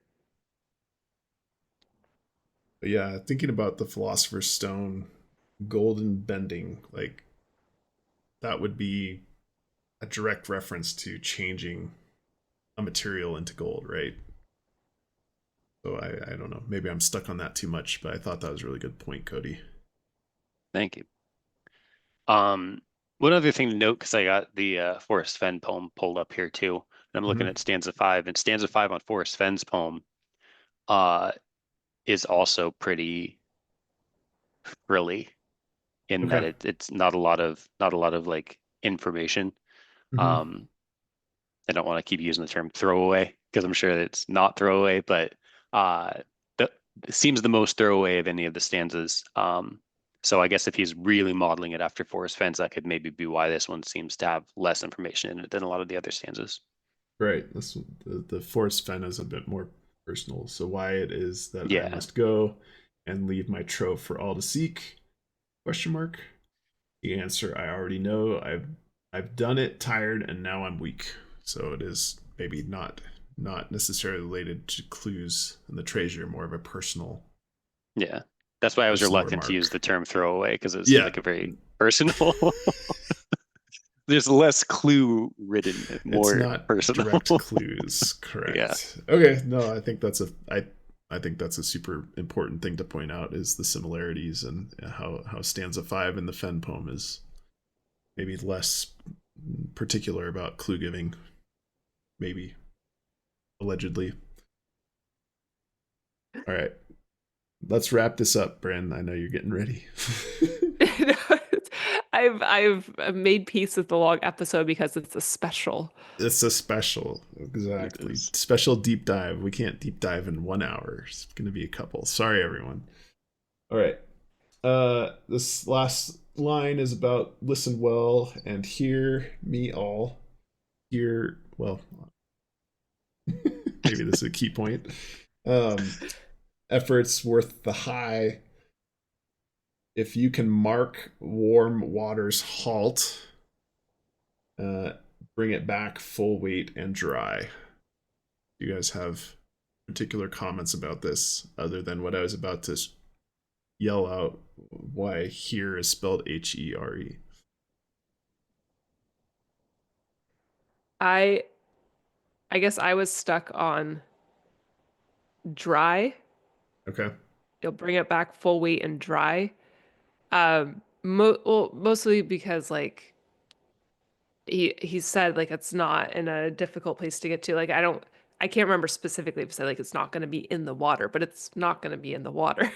But yeah, thinking about the Philosopher's Stone, golden bending, like that would be a direct reference to changing a material into gold, right? So I don't know. Maybe I'm stuck on that too much, but I thought that was a really good point, Cody. Thank you. Um, One other thing to note, because I got the Forrest Fenn poem pulled up here too, and I'm looking Mm-hmm. at stanza 5, and stanza 5 on Forrest Fenn's poem uh is also pretty frilly in that Okay. it's not a lot of like information. Mm-hmm. Um, I don't want to keep using the term throwaway because I'm sure that it's not throwaway, but uh, the it seems the most throwaway of any of the stanzas. So I guess if he's really modeling it after Forest Fence, that could maybe be why this one seems to have less information in it than a lot of the other stanzas. Right. This the Forest Fen is a bit more personal. So why it is that I Yeah, must go and leave my trove for all to seek? Question mark. The answer I already know. I've done it, tired, and now I'm weak. So it is maybe not necessarily related to clues in the treasure, more of a yeah. That's why I was personal reluctant to use remark. the term throwaway because it seems Yeah, like a very personal. There's less clue ridden and it's more not personal. direct clues, Yeah, correct. Okay, no, I think that's a super important thing to point out is the similarities and how stanza 5 in the Fen poem is maybe less particular about clue giving, maybe allegedly. All right, let's wrap this up, Bren. I know you're getting ready. I've made peace with the long episode because it's a special. It's a special, it exactly. is. Special deep dive. We can't deep dive in 1 hour. It's going to be a couple. Sorry, everyone. All right. This last line is about listen well and hear me all. Hear, well, maybe this is a key point. Um, Efforts worth the high. If you can mark warm water's halt, uh, bring it back full weight and dry. Do you guys have particular comments about this other than what I was about to yell out why here is spelled Here? I I guess I was stuck on dry. Okay. You'll bring it back full weight and dry. Well, mostly because like he said like it's not in a difficult place to get to. Like I can't remember specifically if he said like it's not going to be in the water, but it's not going to be in the water.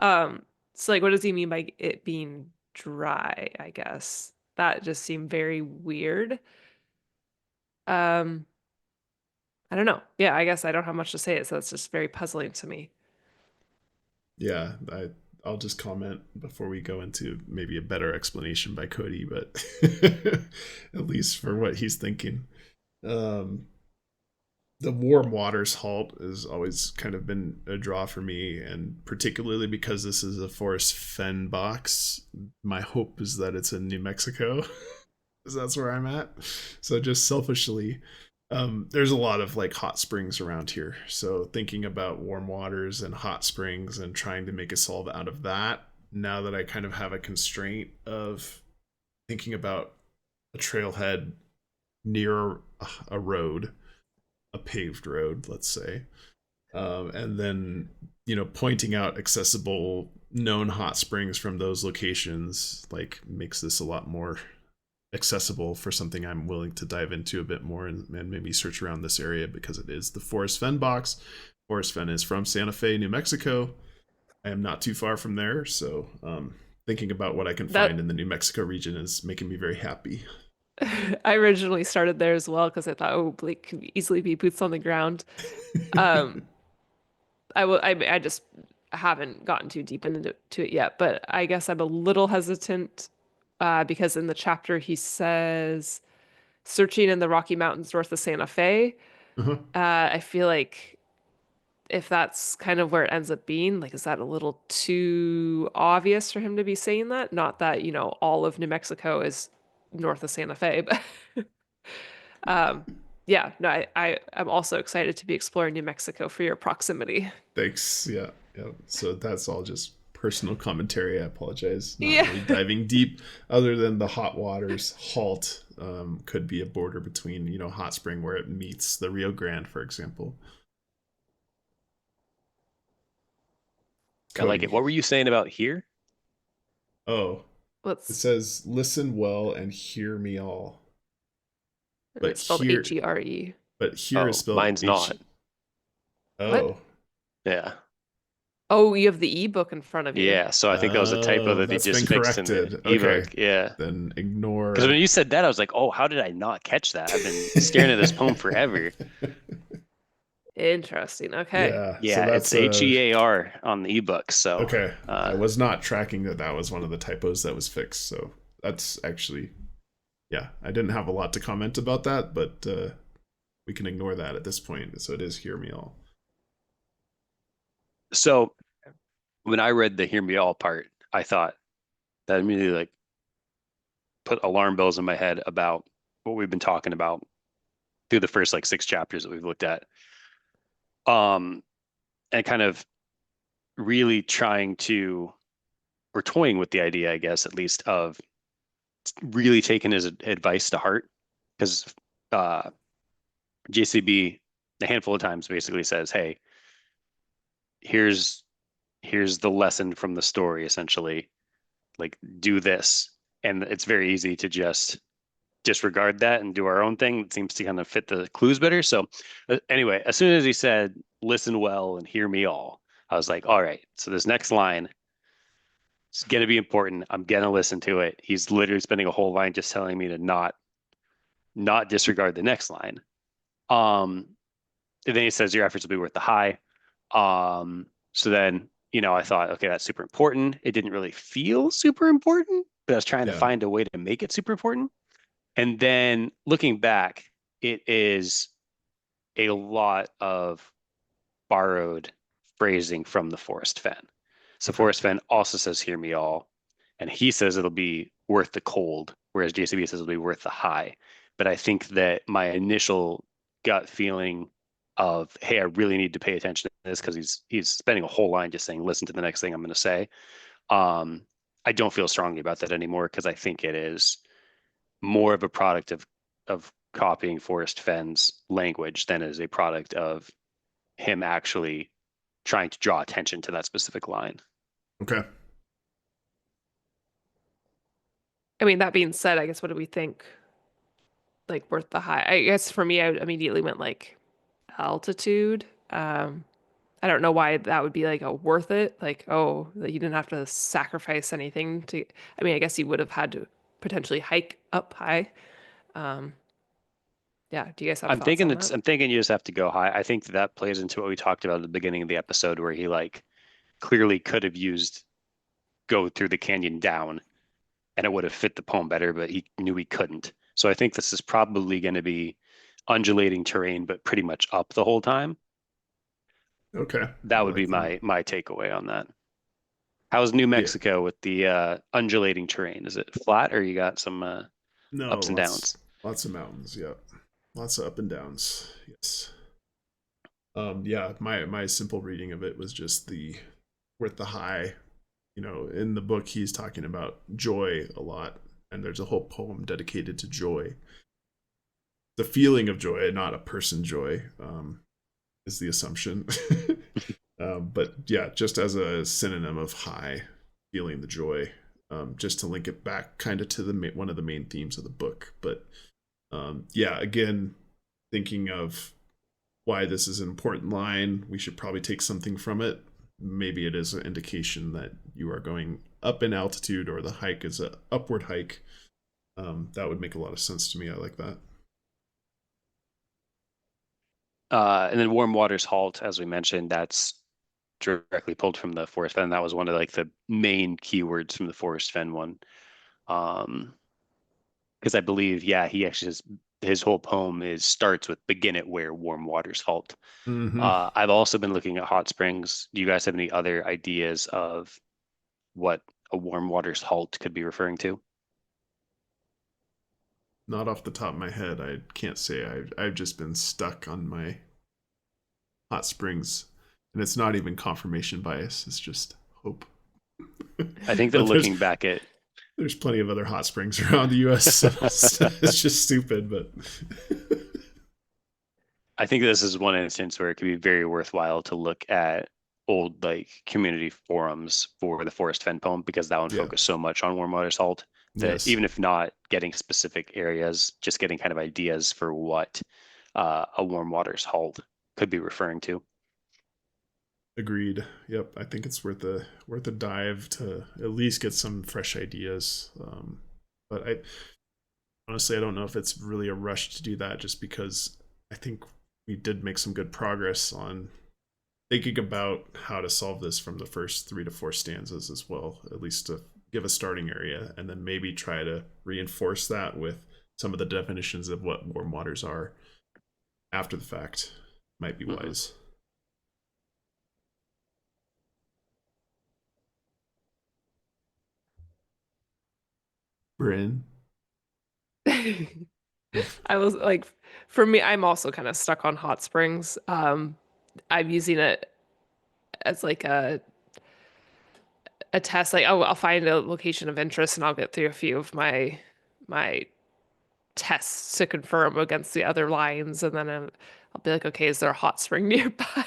Um, so like what does he mean by it being dry, I guess? That just seemed very weird. Um, I don't know. Yeah, I guess I don't have much to say it, so it's just very puzzling to me. Yeah, I'll just comment before we go into maybe a better explanation by Cody, but at least for what he's thinking. Um, the warm waters halt has always kind of been a draw for me, and particularly because this is a Forrest Fenn box, my hope is that it's in New Mexico, because that's where I'm at. So just selfishly, there's a lot of like hot springs around here. So thinking about warm waters and hot springs and trying to make a solve out of that, now that I kind of have a constraint of thinking about a trailhead near a road, a paved road, let's say, and then pointing out accessible known hot springs from those locations like makes this a lot more accessible for something I'm willing to dive into a bit more and maybe search around this area because it is the Forrest Fenn box. Forrest Fenn is from Santa Fe, New Mexico. I am not too far from there, so thinking about what I can find That in the New Mexico region is making me very happy. I originally started there as well because I thought, oh, Blake could easily be boots on the ground. Um, I just haven't gotten too deep into it yet, but I guess I'm a little hesitant because in the chapter he says searching in the Rocky Mountains north of Santa Fe. Uh-huh. I feel like if that's kind of where it ends up being. Like, is that a little too obvious for him to be saying that? Not that, all of New Mexico is north of Santa Fe, but yeah, no, I'm also excited to be exploring New Mexico for your proximity. Thanks. Yeah. Yeah. So that's all just personal commentary. I apologize. Not Yeah. really diving deep, other than the hot waters halt could be a border between, Hot Spring where it meets the Rio Grande, for example. I like it. Cody. What were you saying about here? Oh, it Let's, says, listen well and hear me all. and But it's spelled here, Here. but here is Oh, spelled mine's H. not. What? Oh, Yeah. Oh, you have the ebook in front of you. Yeah. So I think that was a typo that they that's just been fixed in the corrected. Okay, ebook. Yeah. then Because ignore. when you said that, I was like, oh, how did I not catch that? I've been staring at this poem forever. Interesting. Okay. Yeah, so Yeah, it's that's HEAR on the ebook. So, okay. I uh, was not tracking that was one of the typos that was fixed. So that's actually, yeah, I didn't have a lot to comment about that, but we can ignore that at this point. So it is hear me all. so when I read the "Hear Me All" part, I thought that immediately like put alarm bells in my head about what we've been talking about through the first like 6 chapters that we've looked at. Um, and kind of really trying to, or toying with the idea, I guess, at least of really taking his advice to heart, because uh, JCB a handful of times basically says, "Hey, here's here's the lesson from the story, essentially. Like, do this." And it's very easy to just disregard that and do our own thing. It seems to kind of fit the clues better. So, anyway, as soon as he said, "Listen well and hear me all," I was like, all right, so this next line is going to be important. I'm going to listen to it. He's literally spending a whole line just telling me to not disregard the next line. Um, and then he says, your efforts will be worth the high. So then, I thought, okay, that's super important. It didn't really feel super important, but I was trying to Yeah. find a way to make it super important. And then looking back, it is a lot of borrowed phrasing from the Forrest Fenn. So Okay. Forrest Fenn also says, hear me all. And he says it'll be worth the cold, whereas JCB says it'll be worth the high. But I think that my initial gut feeling of, hey, I really need to pay attention to this because he's spending a whole line just saying, listen to the next thing I'm going to say. I don't feel strongly about that anymore because I think it is more of a product of copying Forrest Fenn's language than is a product of him actually trying to draw attention to that specific line. Okay. I mean, that being said, I guess what do we think? Like worth the high? I guess for me, I immediately went like altitude. I don't know why that would be like a worth it. Like, oh, that you didn't have to sacrifice anything to. I mean, I guess you would have had to potentially hike up high. Um, yeah. Do you guys have thoughts on that? I'm thinking you just have to go high. I think that plays into what we talked about at the beginning of the episode where he like clearly could have used go through the canyon down and it would have fit the poem better, but he knew he couldn't. So I think this is probably going to be undulating terrain, but pretty much up the whole time. Okay. That I would be like that. my takeaway on that. How's New Yeah. Mexico with the undulating terrain? Is it flat or you got some No, ups and downs? lots of mountains. Yeah. Lots of up and downs. Yes. Yeah, my simple reading of it was just the worth the high. In the book he's talking about joy a lot, and there's a whole poem dedicated to joy. The feeling of joy, not a person joy, is the assumption. But yeah, just as a synonym of high, feeling the joy, just to link it back kind of to one of the main themes of the book. But yeah, again, thinking of why this is an important line, we should probably take something from it. Maybe it is an indication that you are going up in altitude, or the hike is an upward hike. That would make a lot of sense to me. I like that. And then warm waters halt, as we mentioned, that's directly pulled from the Forrest Fenn. That was one of like the main keywords from the Forrest Fenn one. Because I believe, yeah, he actually says his whole poem starts with begin it where warm waters halt. Hmm. I've also been looking at hot springs. Do you guys have any other ideas of what a warm waters halt could be referring to? Not off the top of my head. I can't say. I've just been stuck on my hot springs, and it's not even confirmation bias. It's just hope. I think that But looking back at there's plenty of other hot springs around the U.S. So it's just stupid, but I think this is one instance where it could be very worthwhile to look at old like community forums for the Forrest Fenn poem because that one yeah, focused so much on warm water salt that yes, even if not getting specific areas, just getting kind of ideas for what a warm water salt could be referring to. agreed. Yep, I think it's worth a dive to at least get some fresh ideas. But I honestly I don't know if it's really a rush to do that, just because I think we did make some good progress on thinking about how to solve this from the first 3 to 4 stanzas as well, at least to give a starting area, and then maybe try to reinforce that with some of the definitions of what warm waters are after the fact. Might be Mhm. wise. Bryn, if I was like, for me, I'm also kind of stuck on hot springs. I'm using it as like a test. Like, oh, I'll find a location of interest and I'll get through a few of my tests to confirm against the other lines, and then I'll be like, okay, is there a hot spring nearby?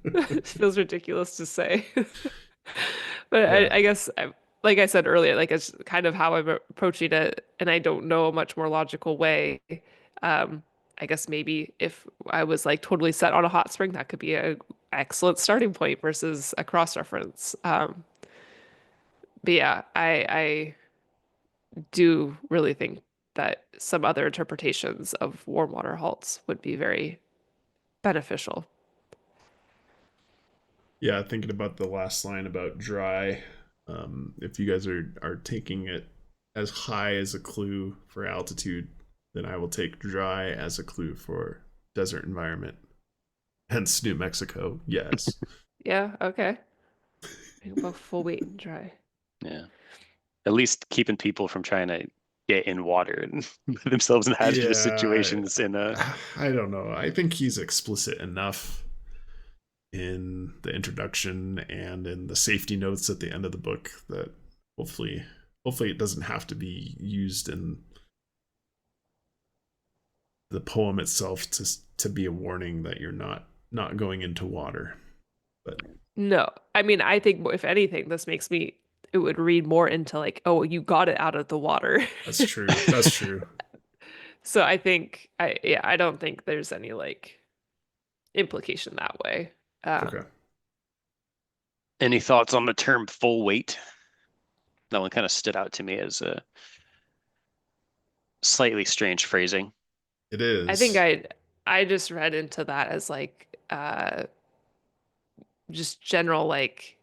It feels ridiculous to say, but yeah, I guess like I said earlier, like it's kind of how I'm approaching it, and I don't know a much more logical way. Um, I guess maybe if I was like totally set on a hot spring, that could be a excellent starting point versus a cross reference. But yeah, I do really think that some other interpretations of warm water halts would be very beneficial. yeah. Thinking about the last line about dry, if you guys are taking it as high as a clue for altitude, then I will take dry as a clue for desert environment. Hence New Mexico. Yes. Yeah, okay. About full weight and dry. Yeah. At least keeping people from trying to get in water and put themselves in hazardous Yeah, situations in a I don't know. I think he's explicit enough in the introduction and in the safety notes at the end of the book that hopefully hopefully it doesn't have to be used in the poem itself to be a warning that you're not going into water. But No, I mean, I think if anything, this makes me, it would read more into like, oh, you got it out of the water. that's true. That's true. So I think, yeah, I don't think there's any like implication that way. Okay. Any thoughts on the term full weight? That one kind of stood out to me as a slightly strange phrasing. It I think is. I just read into that as like just general like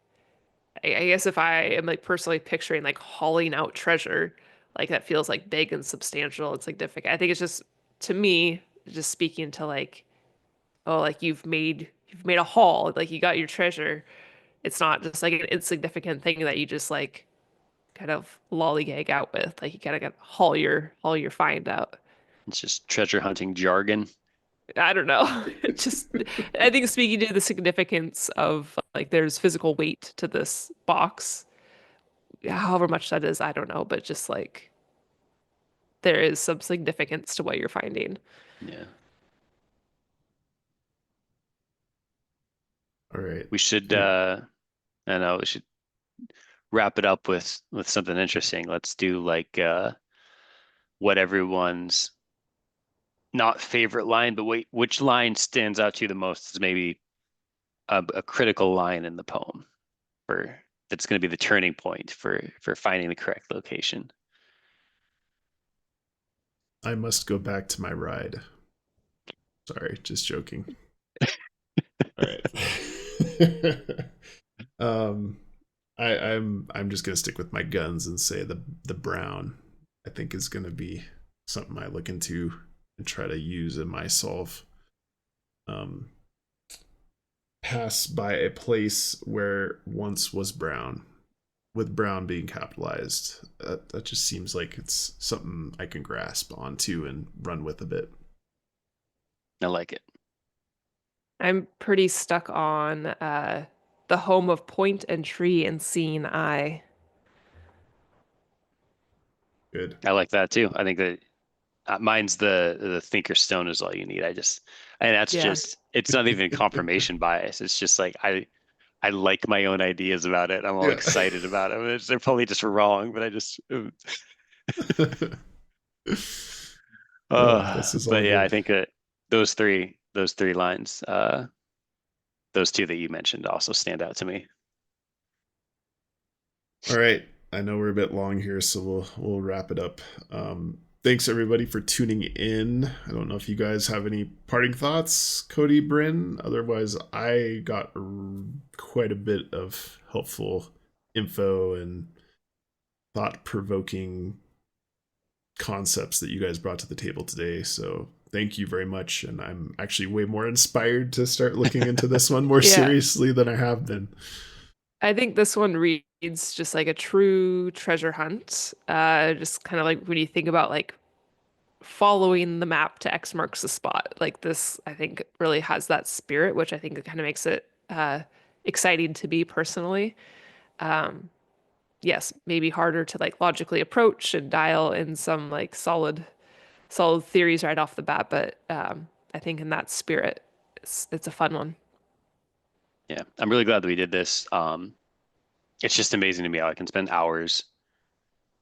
I guess if I am like personally picturing like hauling out treasure, like that feels like big and substantial and significant. I think it's just to me, just speaking to like, oh, like you've made a haul, like you got your treasure. It's not just like an insignificant thing that you just like kind of lollygag out with. Like you kind of got to haul your find out. It's just treasure hunting jargon. I don't know. It just I think speaking to the significance of like there's physical weight to this box, however much that is, I don't know, but just like there is some significance to what you're finding. Yeah. All right. We should Any I know we should wrap it up with something interesting. Let's do like what everyone's not favorite line, but wait, which line stands out to you the most is maybe a critical line in the poem for that's going to be the turning point for finding the correct location. I must go back to my ride. Sorry, just joking. All right. um I'm just gonna stick with my guns and say the brown I think is gonna be something I look into and try to use in my solve. Pass by a place where once was brown, with brown being capitalized. That just seems like it's something I can grasp onto and run with a bit. I like it. I'm pretty stuck on the home of point and tree and seeing eye. Good. I like that too. I think that mine's the thinker stone is all you need. And that's Yeah. just, it's not even confirmation bias. It's just like, I like my own ideas about it. I'm all Yeah. excited about it. They're probably just wrong, but I just, This is all but yeah, I good. think that those three lines, those two that you mentioned also stand out to me. All right. I know we're a bit long here, so we'll wrap it up. Thanks everybody for tuning in. I don't know if you guys have any parting thoughts, Cody, Bryn. Otherwise, I got quite a bit of helpful info and thought-provoking concepts that you guys brought to the table today. So thank you very much. And I'm actually way more inspired to start looking into this one more Yeah. seriously than I have been. I think this one reads just like a true treasure hunt. Just kind of like when you think about like following the map to X marks the spot. Like this, I think really has that spirit, which I think kind of makes it exciting to me personally. Yes, maybe harder to like logically approach and dial in some like solid theories right off the bat, but I think in that spirit, it's a fun one. Yeah, I'm really glad that we did this. It's just amazing to me how I can spend hours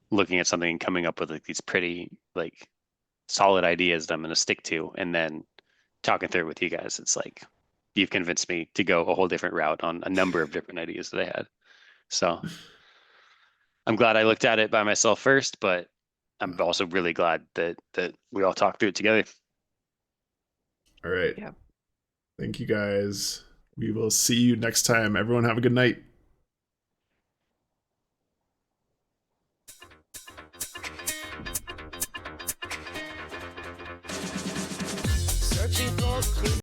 looking at something and coming up with like these pretty like solid ideas that I'm going to stick to, and then talking through it with you guys. It's like you've convinced me to go a whole different route on a number of different ideas that I had. So I'm glad I looked at it by myself first, but I'm also really glad that we all talked through it together. All right. Yeah. Thank you guys. We will see you next time. Everyone have a good night.